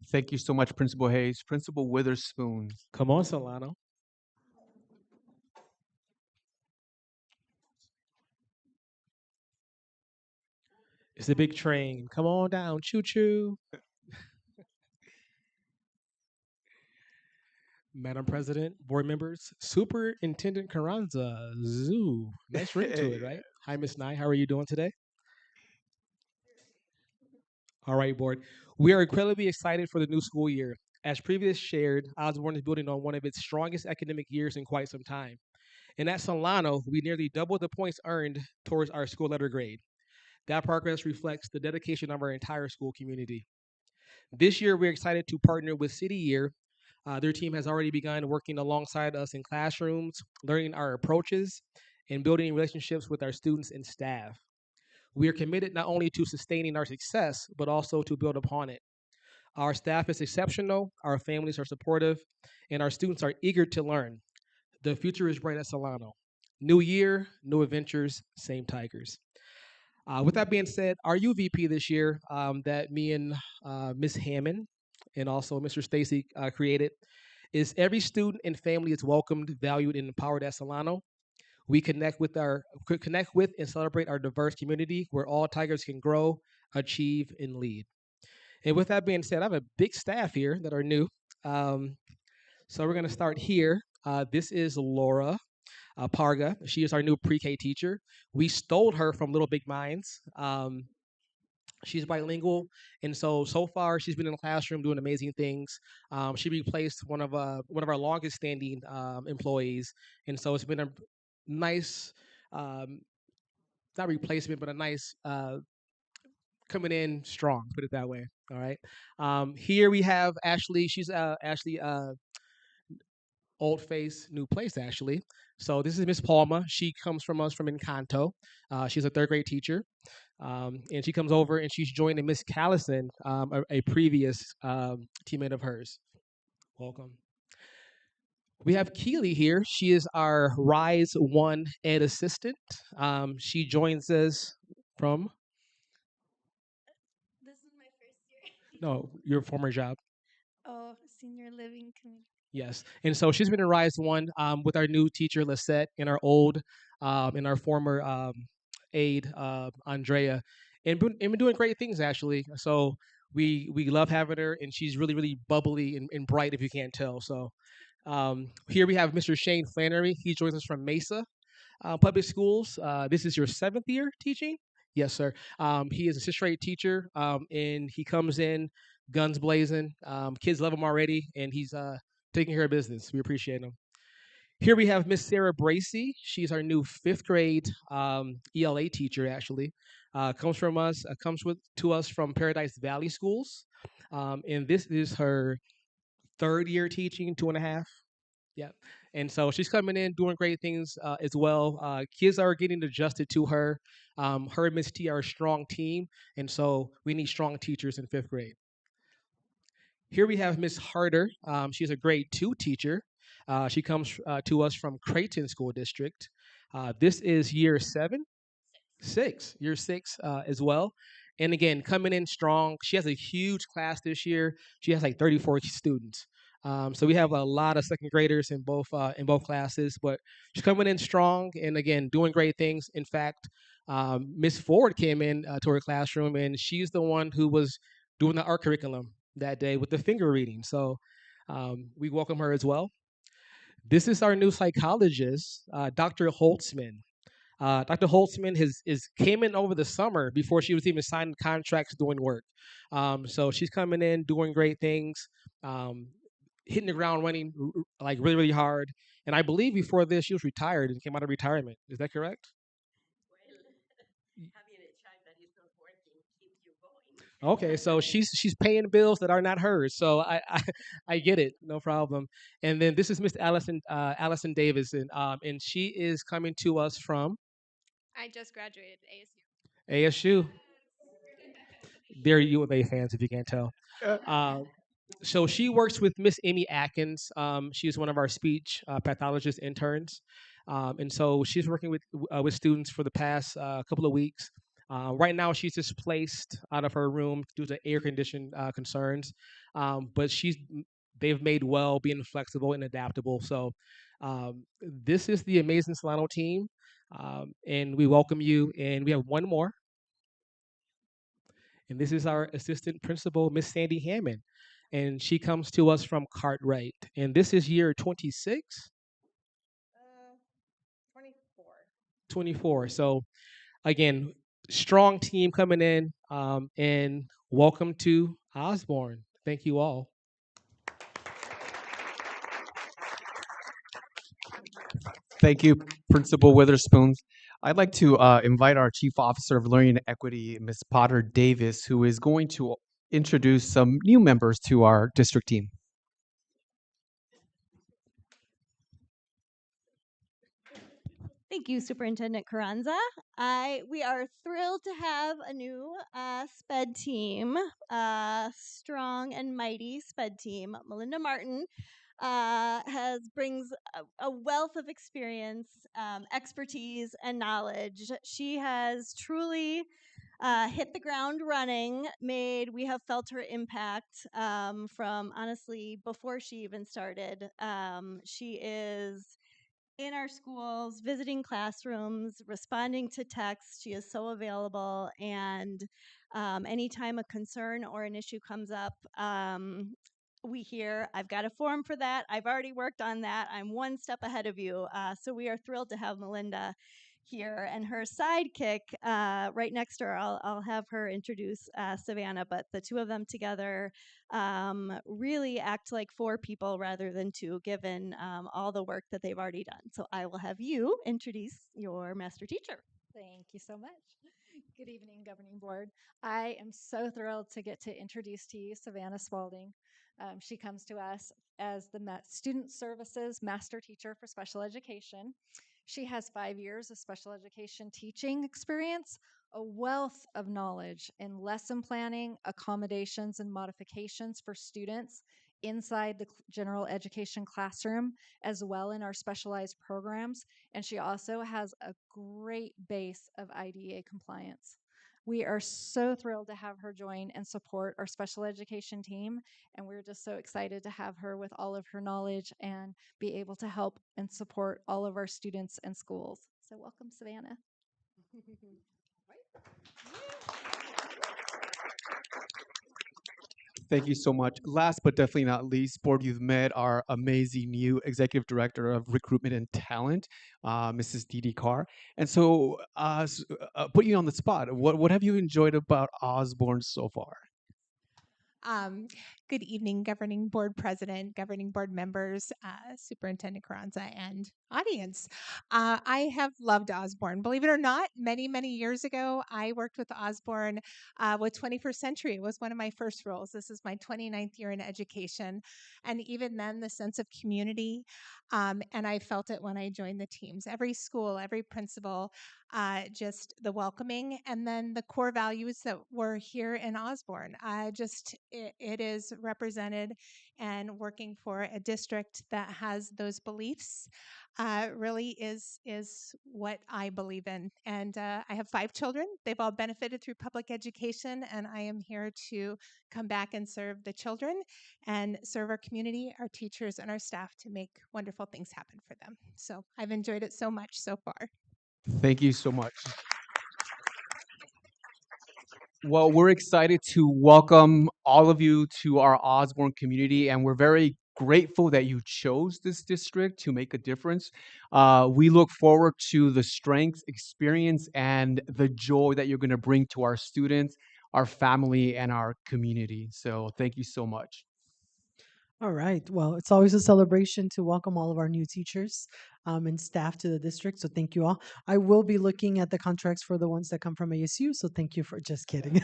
Thank you so much, Principal Hayes. Principal Witherspoon. Come on, Solano. a big train. Come on down, choo choo. Madam President, board members, Superintendent Carranza, Zoo. Nice ring to it, right? Hi, Miss Nye. How are you doing today? All right, board. We are incredibly excited for the new school year. As previously shared, Osborne is building on one of its strongest academic years in quite some time. And at Solano, we nearly doubled the points earned towards our school letter grade. That progress reflects the dedication of our entire school community. This year, we're excited to partner with City Year. Their team has already begun working alongside us in classrooms, learning our approaches, and building relationships with our students and staff. We are committed not only to sustaining our success, but also to build upon it. Our staff is exceptional, our families are supportive, and our students are eager to learn. The future is bright at Solano. New year, new adventures, same Tigers. With that being said, our UVP this year that me and Ms. Hammond and also Mr. Stacy created is every student and family is welcomed, valued, and empowered at Solano. We connect with and celebrate our diverse community where all Tigers can grow, achieve, and lead. And with that being said, I have a big staff here that are new. Um, so we're going to start here. This is Laura Parga. She is our new pre-K teacher. We stole her from Little Big Minds. She's bilingual, and so far she's been in the classroom doing amazing things. She replaced one of our longest standing employees, and so it's been a nice, um, not replacement, but a nice coming in strong. Put it that way. All right. Here we have Ashley. She's Ashley old face, new place actually. So this is Miss Palma. She comes from us from Encanto. She's a third grade teacher, and she comes over and she's joining Miss Callison, a previous teammate of hers. Welcome. We have Keely here. She is our Rise One Ed assistant. She joins us from This is my first year. no your former job. Oh, senior living community. Yes, and so she's been in Rise One with our new teacher Lisette and our old and our former aide Andrea, and been doing great things actually. So we love having her, and she's really bubbly and bright if you can't tell. So here we have Mr. Shane Flannery. He joins us from Mesa Public Schools. This is your seventh year teaching. Yes, sir. He is a sixth grade teacher, and he comes in guns blazing. Kids love him already, and he's taking care of business. We appreciate him. Here we have Miss Sarah Bracy. She's our new fifth grade ELA teacher. Actually, comes from us. Comes to us from Paradise Valley Schools, and this is her third year teaching, 2.5. Yeah, and so she's coming in doing great things as well. Kids are getting adjusted to her. Her and Miss T are a strong team, and so we need strong teachers in fifth grade. Here we have Miss Harder. She's a grade 2 teacher. She comes to us from Creighton School District. This is year 7, 6, year 6 as well. And again, coming in strong. She has a huge class this year. She has like 34 students. So we have a lot of second graders in both classes, but she's coming in strong and again doing great things. In fact, Miss Ford came in to her classroom and she's the one who was doing the art curriculum that day with the finger reading. So we welcome her as well. This is our new psychologist, Dr. Holtzman. Dr. Holtzman is came in over the summer before she was even signing contracts doing work. So she's coming in doing great things, hitting the ground running like really hard. And I believe before this she was retired and came out of retirement. Is that correct? Okay, so she's paying bills that are not hers. So I get it, no problem. And then this is Miss Allison Davis, and she is coming to us from I just graduated ASU. ASU. They're U of A fans, if you can't tell. Uh, so she works with Miss Amy Atkins. She's one of our speech pathologist interns, and so she's working with students for the past couple of weeks. Right now, she's displaced out of her room due to air condition concerns, but they've made well being flexible and adaptable. So this is the amazing Solano team, and we welcome you. And we have one more. And this is our assistant principal, Miss Sandy Hammond. And she comes to us from Cartwright. And this is year 26? 24. So again, strong team coming in, and welcome to Osborne. Thank you all. Thank you, Principal Witherspoon. I'd like to invite our Chief Officer of Learning and Equity, Ms. Potter Davis, who is going to introduce some new members to our district team. Thank you, Superintendent Carranza. We are thrilled to have a new SPED team, strong and mighty SPED team. Melinda Martin brings a wealth of experience, expertise, and knowledge. She has truly hit the ground running. We have felt her impact from honestly before she even started. She is in our schools, visiting classrooms, responding to texts. She is so available. And anytime a concern or an issue comes up, we hear, I've got a form for that. I've already worked on that. I'm one step ahead of you. So we are thrilled to have Melinda here, and her sidekick right next to her. I'll have her introduce Savannah, but the two of them together really act like four people rather than two, given all the work that they've already done. So I will have you introduce your master teacher. Thank you so much. Good evening, Governing Board. I am so thrilled to get to introduce to you Savannah Spalding. She comes to us as the Student Services Master Teacher for Special Education. She has 5 years of special education teaching experience, a wealth of knowledge in lesson planning, accommodations, and modifications for students inside the general education classroom, as well in our specialized programs. And she also has a great base of IDEA compliance. We are so thrilled to have her join and support our special education team. And we're just so excited to have her with all of her knowledge and be able to help and support all of our students and schools. So welcome, Savannah. Thank you so much. Last but definitely not least, Board, you've met our amazing new Executive Director of Recruitment and Talent, Mrs. Dee Carr. And so, put you on the spot. What have you enjoyed about Osborne so far? Um, Good evening, Governing Board President, Governing Board members, Superintendent Carranza, and audience. I have loved Osborne. Believe it or not, many, many years ago, I worked with Osborne with 21st Century. It was one of my first roles. This is my 29th year in education. And even then, the sense of community, and I felt it when I joined the teams. Every school, every principal, just the welcoming, and then the core values that were here in Osborne. It is represented, and working for a district that has those beliefs really is what I believe in. And I have 5 children. They've all benefited through public education, and I am here to come back and serve the children and serve our community, our teachers, and our staff to make wonderful things happen for them. So I've enjoyed it so much so far. Thank you so much. Well, we're excited to welcome all of you to our Osborne community, and we're very grateful that you chose this district to make a difference. We look forward to the strength, experience, and the joy that you're going to bring to our students, our family, and our community. So thank you so much. All right. Well, it's always a celebration to welcome all of our new teachers and staff to the district. So thank you all. I will be looking at the contracts for the ones that come from ASU. So thank you for just kidding.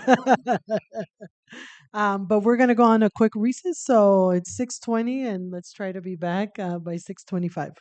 But we're going to go on a quick recess. So it's 6:20 and let's try to be back by 6:25.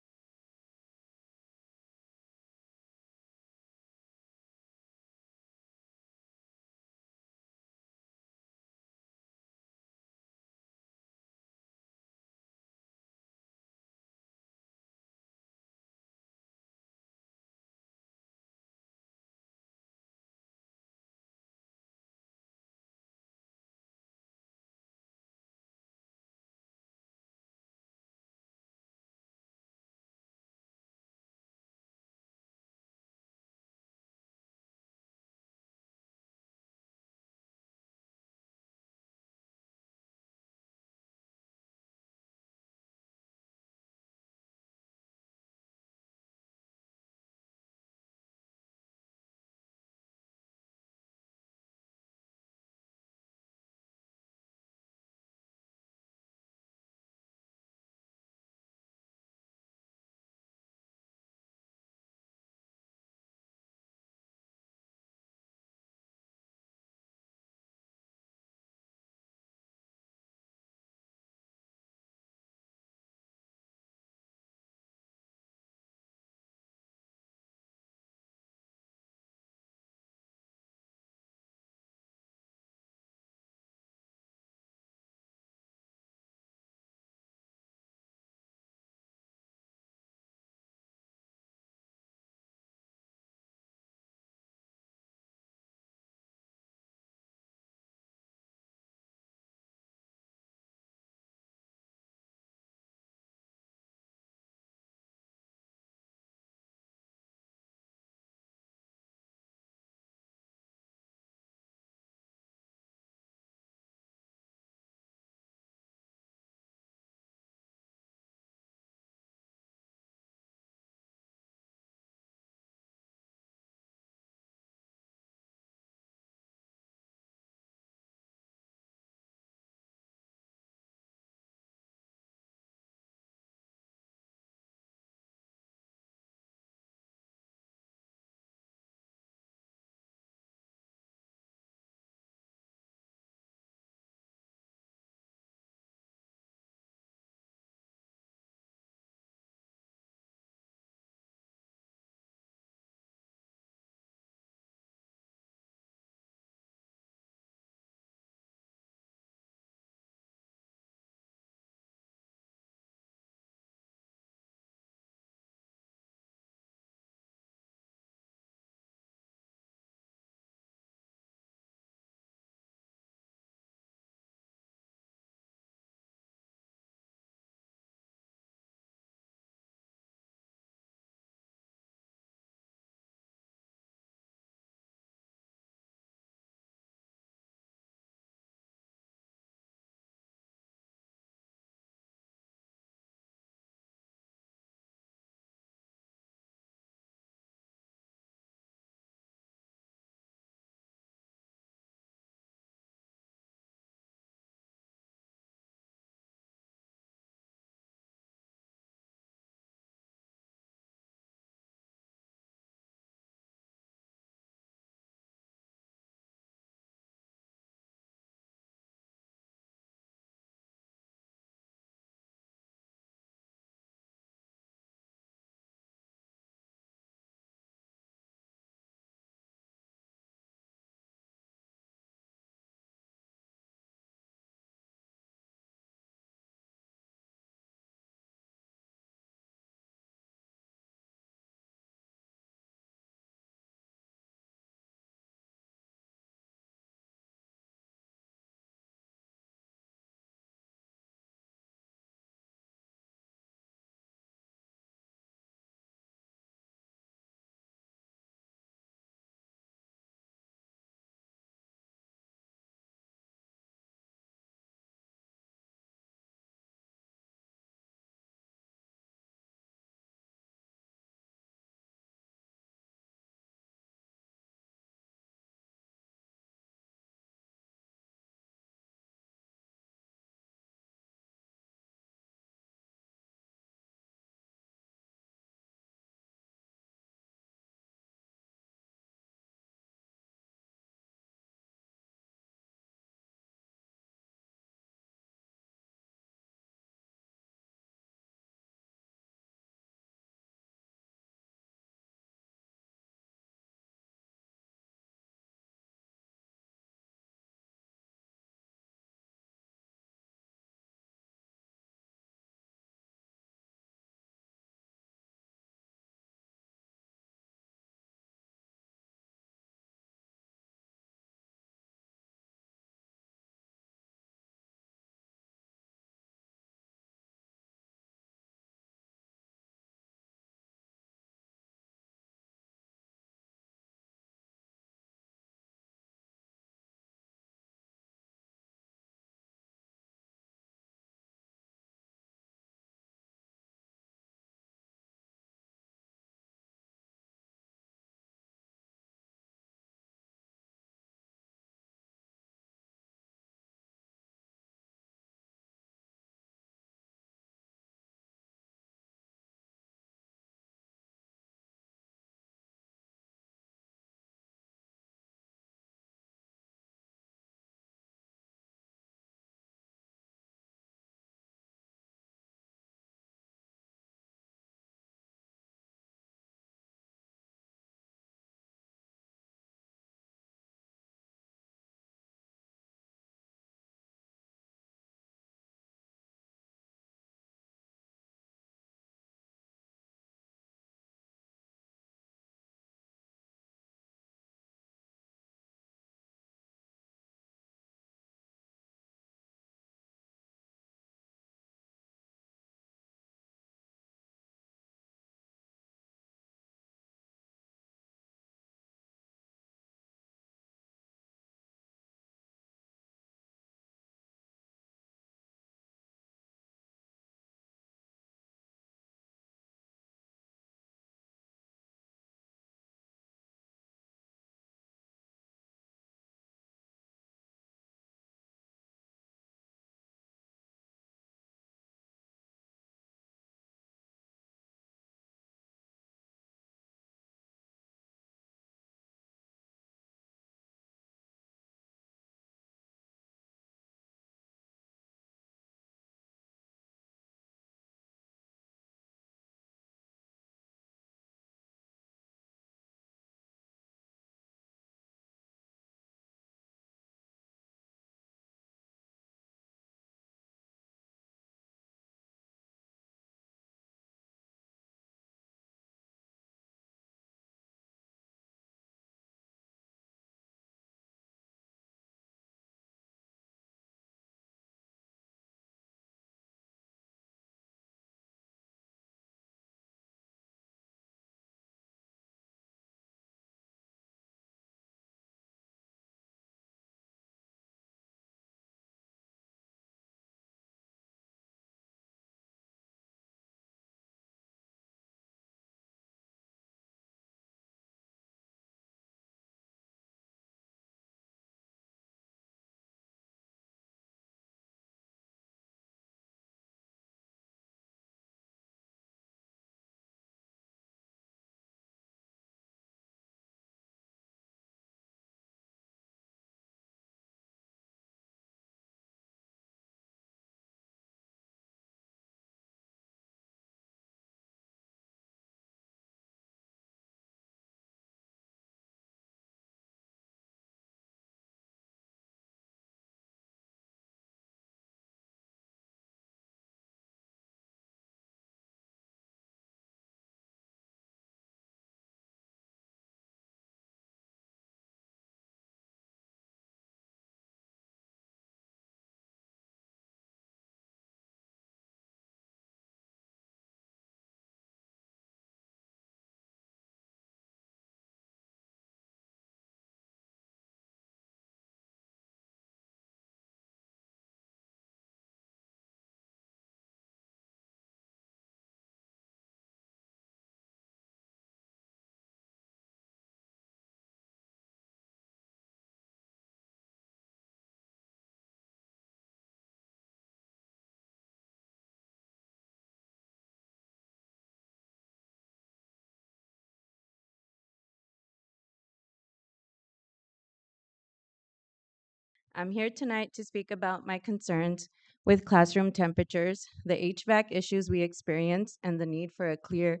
I'm here tonight to speak about my concerns with classroom temperatures, the HVAC issues we experience, and the need for a clear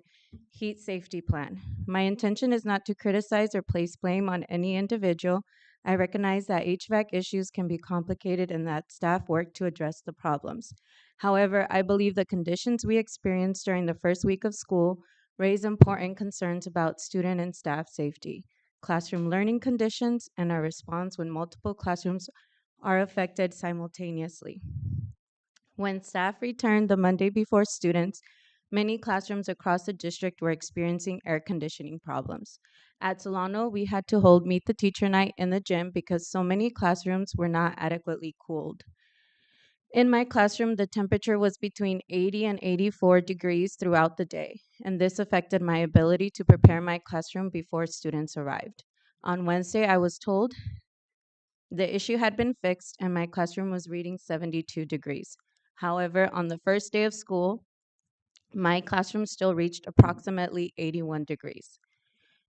heat safety plan. My intention is not to criticize or place blame on any individual. I recognize that HVAC issues can be complicated and that staff work to address the problems. However, I believe the conditions we experienced during the first week of school raise important concerns about student and staff safety, classroom learning conditions, and our response when multiple classrooms are affected simultaneously. When staff returned the Monday before students, many classrooms across the district were experiencing air conditioning problems. At Solano, we had to hold Meet the Teacher Night in the gym because so many classrooms were not adequately cooled. In my classroom, the temperature was between 80 and 84 degrees throughout the day, and this affected my ability to prepare my classroom before students arrived. On Wednesday, I was told the issue had been fixed and my classroom was reading 72 degrees. However, on the first day of school, my classroom still reached approximately 81 degrees.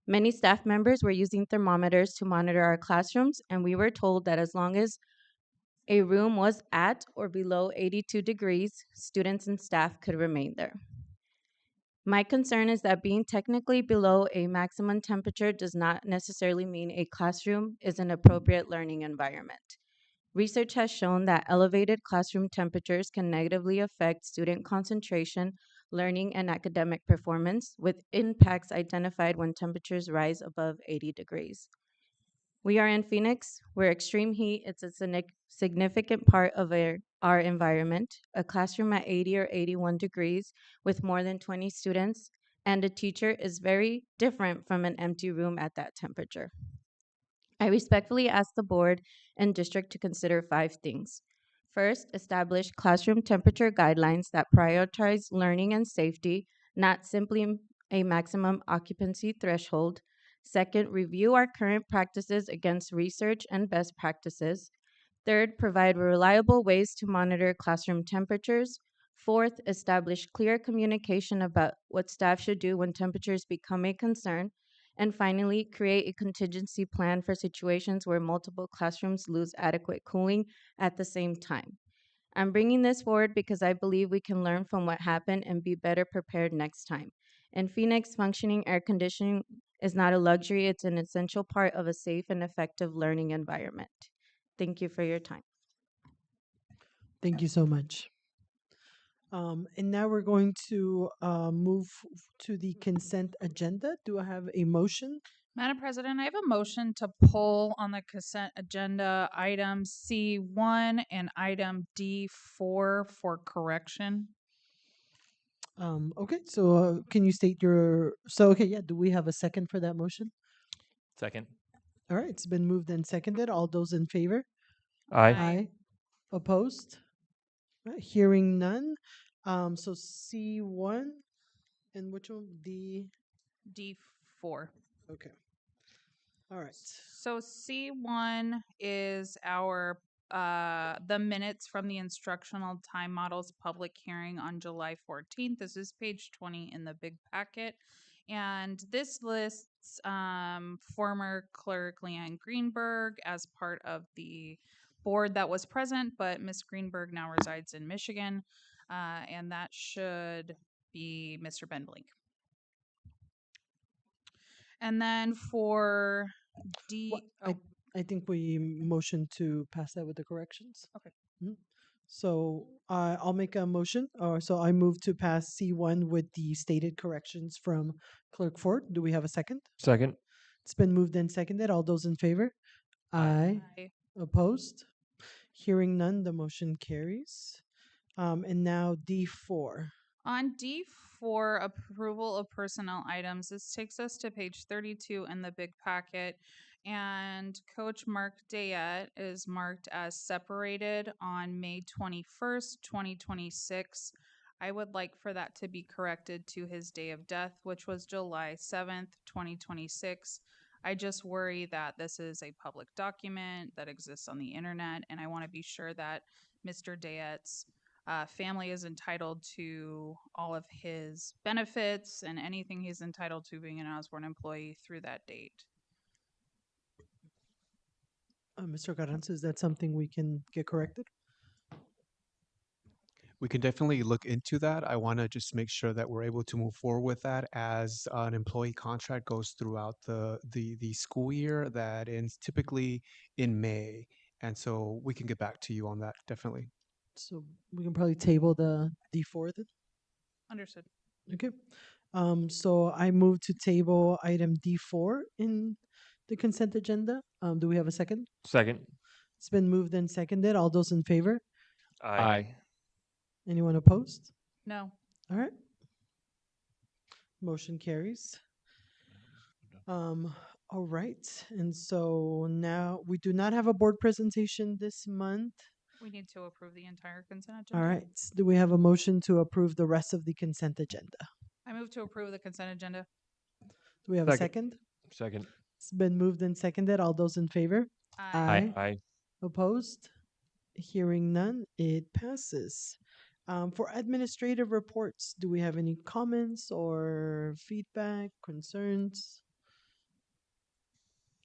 Many staff members were using thermometers to monitor our classrooms, and we were told that as long as a room was at or below 82 degrees, students and staff could remain there. My concern is that being technically below a maximum temperature does not necessarily mean a classroom is an appropriate learning environment. Research has shown that elevated classroom temperatures can negatively affect student concentration, learning, and academic performance, with impacts identified when temperatures rise above 80 degrees. We are in Phoenix, where extreme heat is a significant part of our environment. A classroom at 80 or 81 degrees with more than 20 students and a teacher is very different from an empty room at that temperature. I respectfully ask the board and district to consider 5 things. First, establish classroom temperature guidelines that prioritize learning and safety, not simply a maximum occupancy threshold. Second, review our current practices against research and best practices. Third, provide reliable ways to monitor classroom temperatures. Fourth, establish clear communication about what staff should do when temperatures become a concern. And finally, create a contingency plan for situations where multiple classrooms lose adequate cooling at the same time. I'm bringing this forward because I believe we can learn from what happened and be better prepared next time. In Phoenix, functioning air conditioning is not a luxury, it's an essential part of a safe and effective learning environment. Thank you for your time. Thank you so much. And now we're going to move to the consent agenda. Do I have a motion? Madam President, I have a motion to pull on the consent agenda item C1 and item D4 for correction. Okay, so can you state your, okay, yeah, do we have a second for that motion? Second. All right, it's been moved and seconded. All those in favor? Aye. Aye. Opposed? All right, hearing none. So C1 and which one? D4. Okay. All right. So C1 is our the minutes from the instructional time models public hearing on July 14th. This is page 20 in the big packet. And this lists former clerk Leanne Greenberg as part of the board that was present, but Miss Greenberg now resides in Michigan. And that should be Mr. Ben Blink. And then for D, I think we motion to pass that with the corrections. Okay. Mhm. So I'll make a motion, or so I move to pass C1 with the stated corrections from Clerk Ford. Do we have a second? Second. It's been moved and seconded. All those in favor? Aye. Aye. Opposed? Hearing none, the motion carries. And now D4. On D4, approval of personnel items, this takes us to page 32 in the big packet. And Coach Mark Dayette is marked as separated on May 21st, 2026. I would like for that to be corrected to his day of death, which was July 7th, 2026. I just worry that this is a public document that exists on the internet, and I want to be sure that Mr. Dayette's family is entitled to all of his benefits and anything he's entitled to being an Osborne employee through that date. Mr. Carranza, is that something we can get corrected? We can definitely look into that. I want to just make sure that we're able to move forward with that as an employee contract goes throughout the school year that ends typically in May. And so we can get back to you on that, definitely. So we can probably table the D4 then? Understood. Okay. So I move to table item D4 in the consent agenda. Do we have a second? Second. It's been moved and seconded. All those in favor? Aye. Anyone opposed? No. All right. Motion carries. All right. And so now we do not have a board presentation this month. We need to approve the entire consent All agenda. right. Do we have a motion to approve the rest of the consent agenda? I move to approve the consent agenda. Do we have a second? Second. It's been moved and seconded. All those in favor? Aye. Aye. Opposed? Hearing none, it passes. For administrative reports, do we have any comments or feedback, concerns?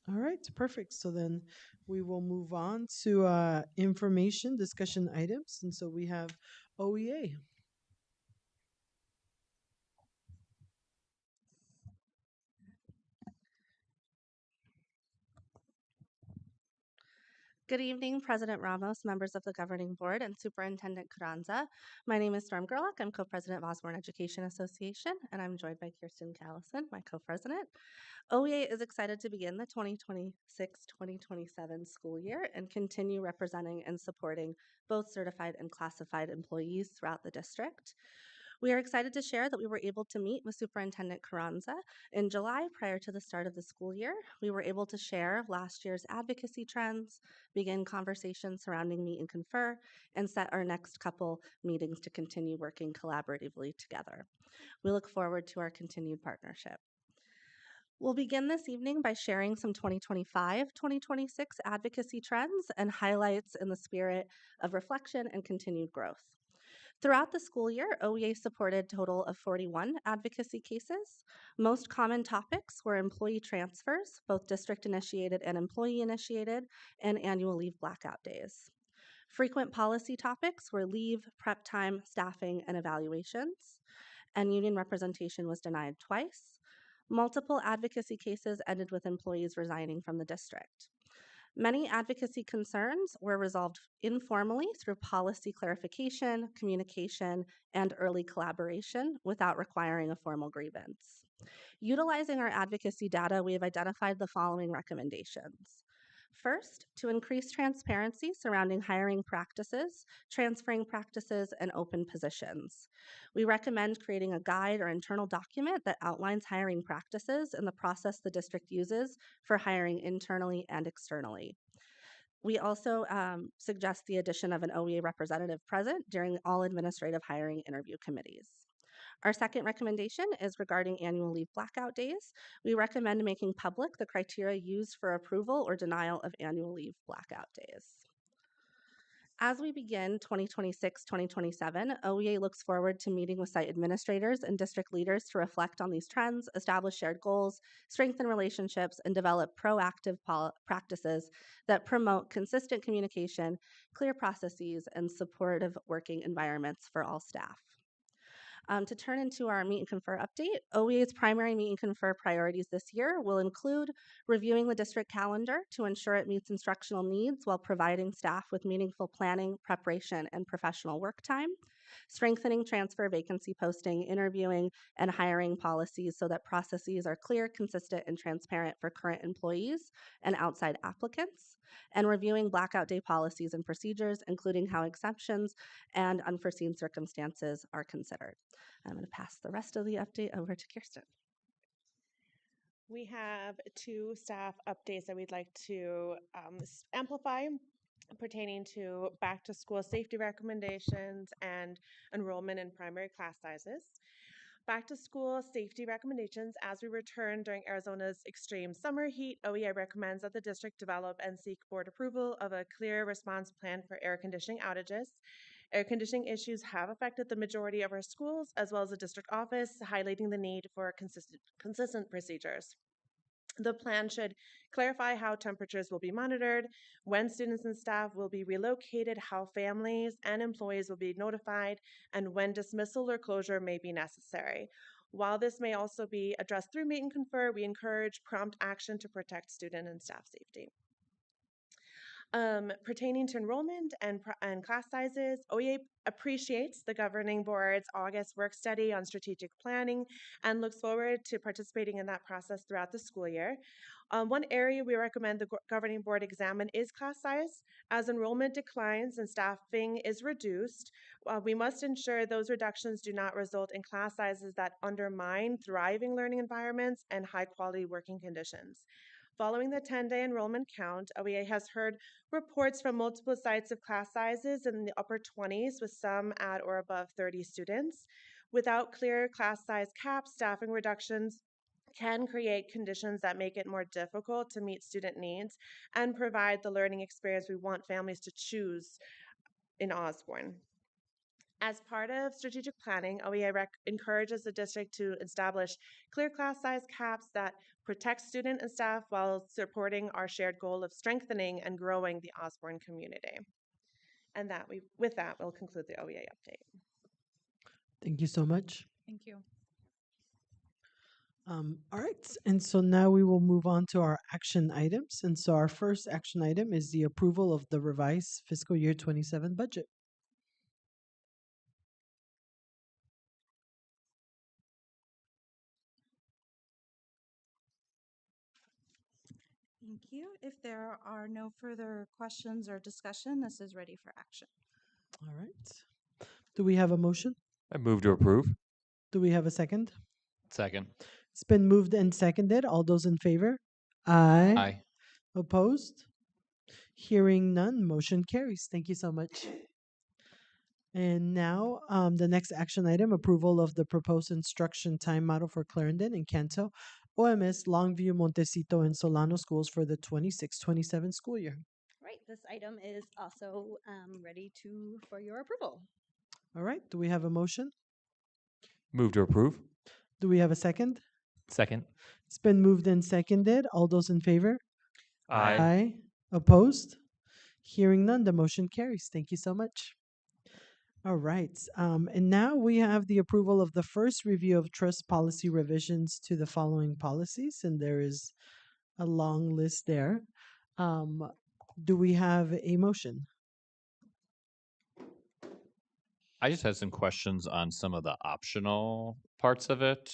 All right, perfect. So then we will move on to information discussion items. And so we have OEA. Good evening, President Ramos, members of the Governing Board, and Superintendent Carranza. My name is Storm Gerlach. I'm co-president of Osborne Education Association, and I'm joined by Kirsten Callison, my co-president. OEA is excited to begin the 2026-2027 school year and continue representing and supporting both certified and classified employees throughout the district. We are excited to share that we were able to meet with Superintendent Carranza in July prior to the start of the school year. We were able to share last year's advocacy trends, begin conversations surrounding Meet and Confer, and set our next couple meetings to continue working collaboratively together. We look forward to our continued partnership. We'll begin this evening by sharing some 2025-2026 advocacy trends and highlights in the spirit of reflection and continued growth. Throughout the school year, OEA supported a total of 41 advocacy cases. Most common topics were employee transfers, both district initiated and employee initiated, and annual leave blackout days. Frequent policy topics were leave, prep time, staffing, and evaluations. And union representation was denied twice. Multiple advocacy cases ended with employees resigning from the district. Many advocacy concerns were resolved informally through policy clarification, communication, and early collaboration without requiring a formal grievance. Utilizing our advocacy data, we have identified the following recommendations. First, to increase transparency surrounding hiring practices, transferring practices, and open positions. We recommend creating a guide or internal document that outlines hiring practices and the process the district uses for hiring internally and externally. We also suggest the addition of an OEA representative present during all administrative hiring interview committees. Our second recommendation is regarding annual leave blackout days. We recommend making public the criteria used for approval or denial of annual leave blackout days. As we begin 2026-2027, OEA looks forward to meeting with site administrators and district leaders to reflect on these trends, establish shared goals, strengthen relationships, and develop proactive practices that promote consistent communication, clear processes, and supportive working environments for all staff. To turn into our Meet and Confer update, OEA's primary Meet and Confer priorities this year will include reviewing the district calendar to ensure it meets instructional needs while providing staff with meaningful planning, preparation, and professional work time, strengthening transfer vacancy posting, interviewing, and hiring policies so that processes are clear, consistent, and transparent for current employees and outside applicants, and reviewing blackout day policies and procedures, including how exceptions and unforeseen circumstances are considered. I'm going to pass the rest of the update over to Kirsten. We have two staff updates that we'd like to amplify pertaining to back to school safety recommendations and enrollment in primary class sizes. Back to school safety recommendations. As we return during Arizona's extreme summer heat, OEI recommends that the district develop and seek board approval of a clear response plan for air conditioning outages. Air conditioning issues have affected the majority of our schools as well as the district office, highlighting the need for consistent procedures. The plan should clarify how temperatures will be monitored, when students and staff will be relocated, how families and employees will be notified, and when dismissal or closure may be necessary. While this may also be addressed through meet and confer, we encourage prompt action to protect student and staff safety. Pertaining to enrollment and class sizes, OEA appreciates the governing board's August work study on strategic planning and looks forward to participating in that process throughout the school year. One area we recommend the governing board examine is class size. As enrollment declines and staffing is reduced, we must ensure those reductions do not result in class sizes that undermine thriving learning environments and high quality working conditions. Following the 10-day enrollment count, OEA has heard reports from multiple sites of class sizes in the upper 20s, with some at or above 30 students. Without clear class size caps, staffing reductions can create conditions that make it more difficult to meet student needs and provide the learning experience we want families to choose in Osborne. As part of strategic planning, OEA encourages the district to establish clear class size caps that protect student and staff while supporting our shared goal of strengthening and growing the Osborne community. And with that, we'll conclude the OEA update. Thank you so much. Thank you. All right, and so now we will move on to our action items. And so our first action item is the approval of the revised fiscal year 27 budget. Thank you. If there are no further questions or discussion, this is ready for action. All right. Do we have a motion? I move to approve. Do we have a second? Second. It's been moved and seconded. All those in favor? Aye. Aye. Opposed? Hearing none, motion carries. Thank you so much. And now, the next action item, approval of the proposed instruction time model for Clarendon and Canto, OMS, Longview, Montecito, and Solano schools for the 26-27 school year. Right, this item is also ready for your approval. All right, do we have a motion? Move to approve. Do we have a second? Second. It's been moved and seconded. All those in favor? Aye. Aye. Opposed? Hearing none, the motion carries. Thank you so much. All right. And now we have the approval of the first review of trust policy revisions to the following policies, and there is a long list there. Do we have a motion? I just had some questions on some of the optional parts of it.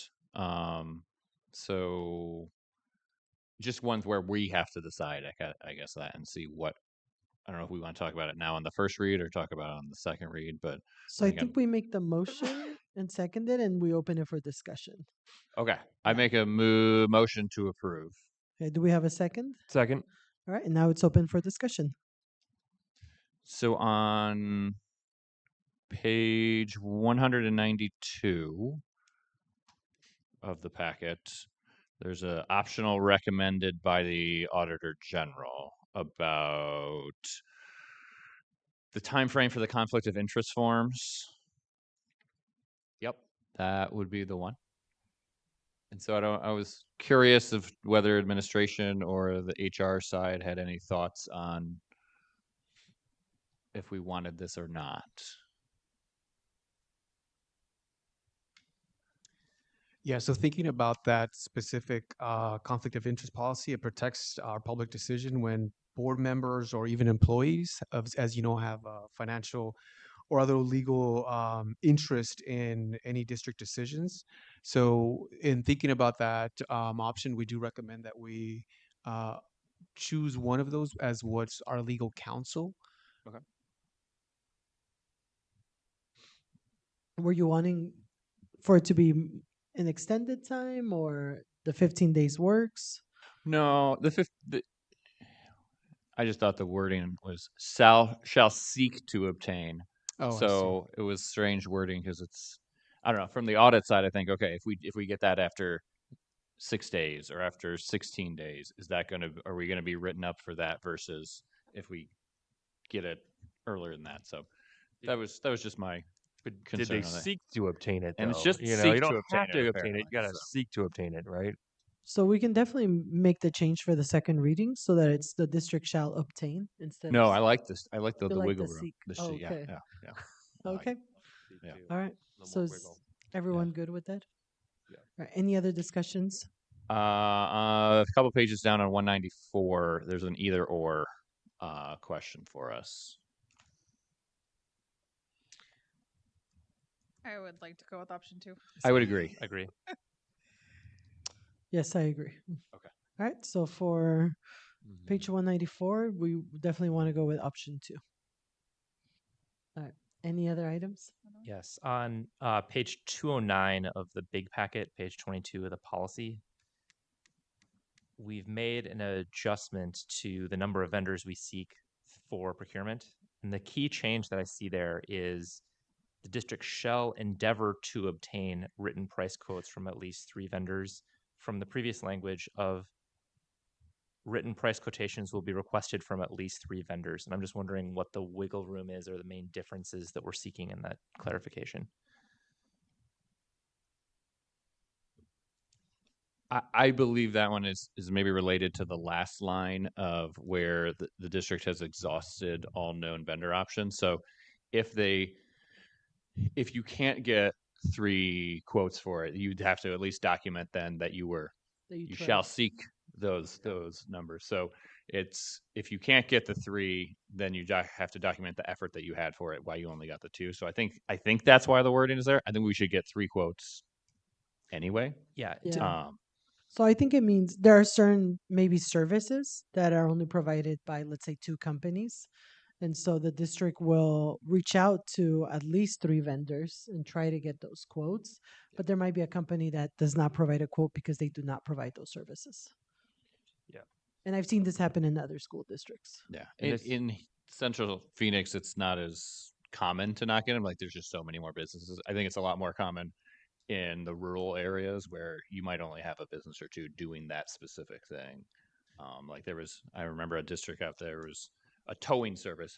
So just ones where we have to decide, I guess that, and see what, I don't know if we want to talk about it now on the first read or talk about it on the second read, but So I think we make the motion and second it, and we open it for discussion. okay. I make a motion to approve. Okay, do we have a second? Second. All right, and now it's open for discussion. So on page 192 of the packet, there's an optional recommended by the Auditor General about the time frame for the conflict of interest forms. Yep, that would be the one. And so I was curious of whether administration or the HR side had any thoughts on if we wanted this or not. Yeah, so thinking about that specific conflict of interest policy, it protects our public decision when board members or even employees, as you know, have financial or other legal interest in any district decisions. So in thinking about that option, we do recommend that we choose one of those as what's our legal counsel. Okay. Were you wanting for it to be an extended time, or the 15 days works? No, I just thought the wording was shall seek to obtain. Oh, so it was strange wording because it's, I don't know, from the audit side, I think, okay, if we get that after 6 days or after 16 days, are we gonna be written up for that versus if we get it earlier than that? So that was just my concern. Did they on that. seek to obtain it? And it's though? just you seek don't to obtain have it, to obtain it. apparently, You gotta so. seek to obtain it, right? So we can definitely make the change for the second reading so that it's the district shall obtain instead No, of. I like this. I like the You like wiggle the room. seek. The Oh, yeah, okay. yeah, yeah. I like Okay. it. Yeah. All right. So is everyone good with that? Yeah. All right. Any other discussions? A couple pages down on 194, there's an either or question for us. I would like to go with option 2. I would agree. Agree. Yes, I agree. Okay. All right. So for page 194, we definitely want to go with option 2. All right. Any other items? Yes. On page 209 of the big packet, page 22 of the policy, we've made an adjustment to the number of vendors we seek for procurement. And the key change that I see there is the district shall endeavor to obtain written price quotes from at least 3 vendors. From the previous language of written price quotations will be requested from at least 3 vendors. And I'm just wondering what the wiggle room is or the main differences that we're seeking in that clarification. I believe that one is maybe related to the last line of where the district has exhausted all known vendor options. So if you can't get 3 quotes for it, you'd have to at least document then that you shall seek those numbers. So it's if you can't get the 3, then you have to document the effort that you had for it, why you only got the 2. So I think that's why the wording is there. I think we should get 3 quotes anyway. Yeah. So I think it means there are certain maybe services that are only provided by, let's say, 2 companies. And so the district will reach out to at least 3 vendors and try to get those quotes. But there might be a company that does not provide a quote because they do not provide those services. Yeah. And I've seen this happen in other school districts. Yeah. In Central Phoenix, it's not as common to not get them. Like there's just so many more businesses. I think it's a lot more common in the rural areas where you might only have a business or 2 doing that specific thing. Like I remember a district out there was a towing service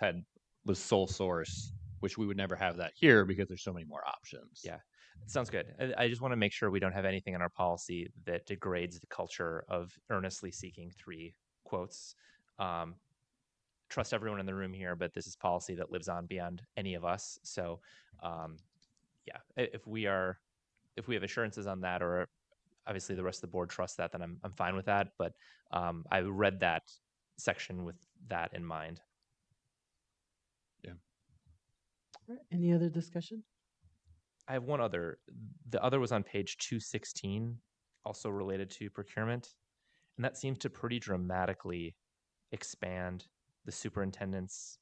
was sole source, which we would never have that here because there's so many more options. Yeah, sounds good. I just want to make sure we don't have anything in our policy that degrades the culture of earnestly seeking 3 quotes. Trust everyone in the room here, but this is policy that lives on beyond any of us. So, yeah, if we have assurances on that, or obviously the rest of the board trusts that, then I'm fine with that. But I read that section with that in mind. Yeah. All right. Any other discussion? I have one other. The other was on page 216, also related to procurement. And that seems to pretty dramatically expand the superintendent's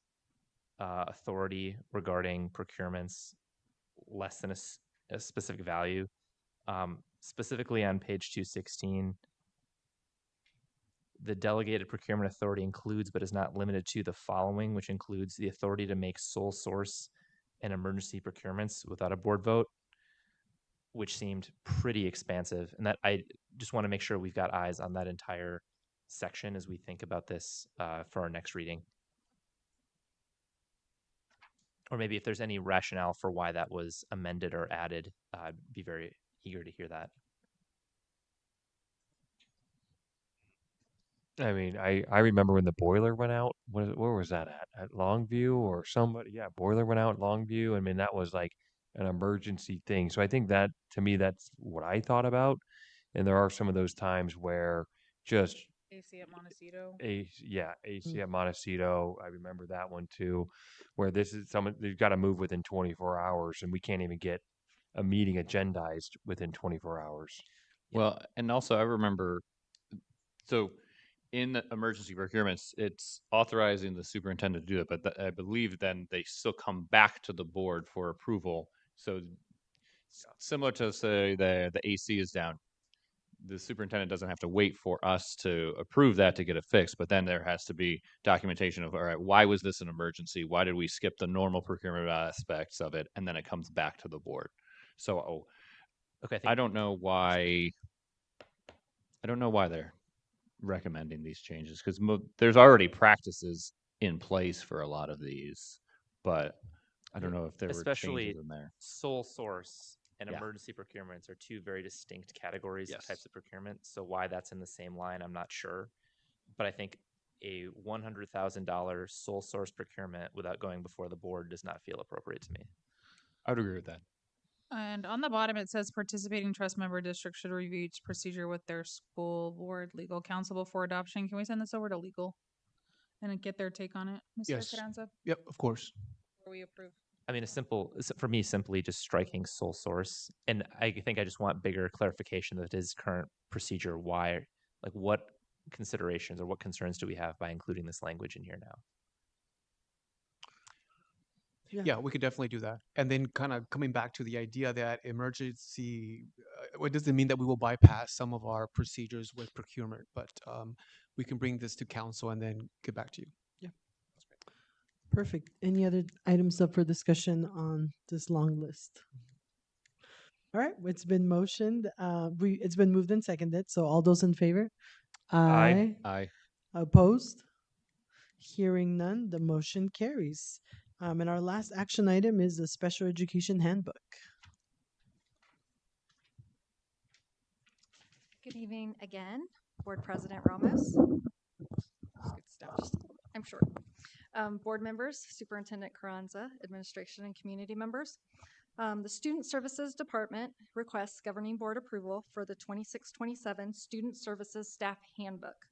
authority regarding procurements less than a specific value. Specifically on page 216, the delegated procurement authority includes but is not limited to the following, which includes the authority to make sole source and emergency procurements without a board vote, which seemed pretty expansive. And that I just want to make sure we've got eyes on that entire section as we think about this for our next reading. Or maybe if there's any rationale for why that was amended or added, I'd be very eager to hear that. I mean, I remember when the boiler went out. Where was that at? At Longview or somebody? Yeah, boiler went out at Longview. I mean, that was like an emergency thing. So I think that to me, that's what I thought about. And there are some of those times where just AC at Montecito. AC at Montecito. I remember that one too, where this is someone they've got to move within 24 hours, and we can't even get a meeting agendized within 24 hours. Well, and also I remember, so in the emergency procurements, it's authorizing the superintendent to do it, but I believe then they still come back to the board for approval. So similar to say the AC is down, the superintendent doesn't have to wait for us to approve that to get it fixed, but then there has to be documentation of, all right, why was this an emergency? Why did we skip the normal procurement aspects of it? And then it comes back to the board. So okay, I don't know why they're recommending these changes because there's already practices in place for a lot of these, but I don't know if there were changes in there. Sole source And Yeah. emergency procurements are two very distinct categories Yes. of types of procurement. So why that's in the same line, I'm not sure. But I think a $100,000 sole source procurement without going before the board does not feel appropriate to me. I would agree with that. And on the bottom, it says participating trust member district should review each procedure with their school board legal counsel before adoption. Can we send this over to legal and get their take on it, Mr. Yes. Carranza? Yep, of course. Before we approve. I mean, for me, simply just striking sole source. And I think I just want bigger clarification that his current procedure, why, like what considerations or what concerns do we have by including this language in here now? Yeah, we could definitely do that. And then kind of coming back to the idea that emergency, what does it mean that we will bypass some of our procedures with procurement? But we can bring this to council and then get back to you. Yeah. Perfect. Any other items up for discussion on this long list? All right, it's been motioned. It's been moved and seconded. So all those in favor? Aye. Aye. Opposed? Hearing none, the motion carries. And our last action item is the special education handbook. Good evening again, Board President Ramos. Good stuff. I'm short. Board members, Superintendent Carranza, administration and community members. The Student Services Department requests governing board approval for the 26-27 Student Services Staff Handbook.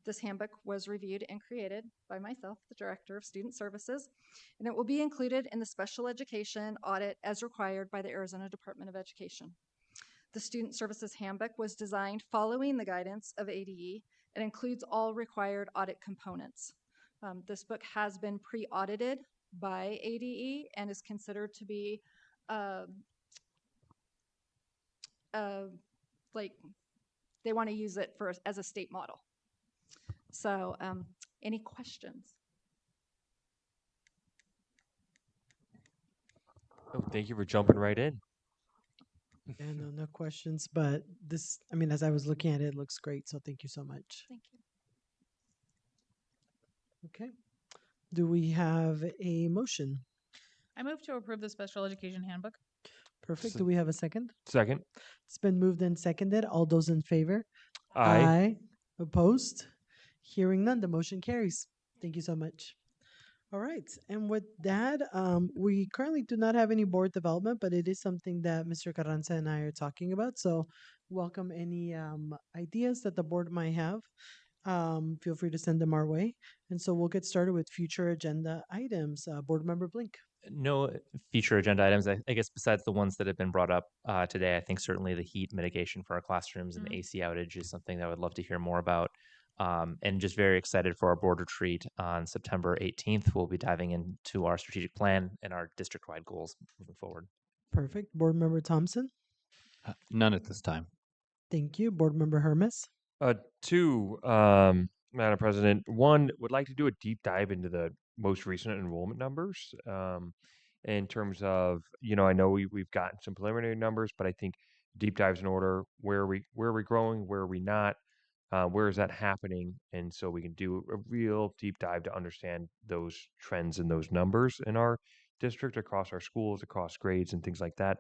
This handbook was reviewed and created by myself, the Director of Student Services, and it will be included in the special education audit as required by the Arizona Department of Education. The Student Services Handbook was designed following the guidance of ADE and includes all required audit components. This book has been pre-audited by ADE and is considered to be like they want to use it as a state model. So any questions? Oh, thank you for jumping right in. Yeah, no questions. But this, I mean, as I was looking at it, it looks great. So thank you so much. Thank you. Okay. Do we have a motion? I move to approve the special education handbook. Perfect. Do we have a second? Second. It's been moved and seconded. All those in favor? Aye. Opposed? Hearing none, the motion carries. Thank you so much. All right. And with that, we currently do not have any board development, but it is something that Mr. Carranza and I are talking about. So welcome any ideas that the board might have. Feel free to send them our way. And so we'll get started with future agenda items. Board Member Blink. No future agenda items. I guess besides the ones that have been brought up today, I think certainly the heat mitigation for our classrooms and the AC outage is something that I would love to hear more about. And just very excited for our board retreat on September 18th. We'll be diving into our strategic plan and our district-wide goals moving forward. Perfect. Board Member Thompson. None at this time. Thank you. Board Member Hermes. Two, Madam President. One, would like to do a deep dive into the most recent enrollment numbers. In terms of, I know we've gotten some preliminary numbers, but I think deep dives in order. Where are we growing? Where are we not? Where is that happening? And so we can do a real deep dive to understand those trends and those numbers in our district, across our schools, across grades, and things like that.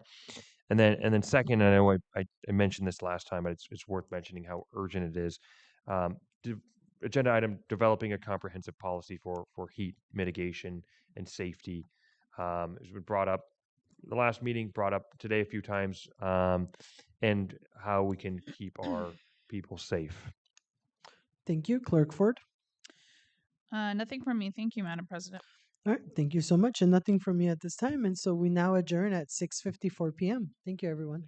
And then second, I know I mentioned this last time, but it's worth mentioning how urgent it is. Agenda item: developing a comprehensive policy for heat mitigation and safety. It's been brought up the last meeting, brought up today a few times, and how we can keep our people safe. Thank you. Clerk Ford. Nothing from me. Thank you, Madam President. All right. Thank you so much. And nothing from me at this time. And so we now adjourn at 6:54 p.m. Thank you, everyone.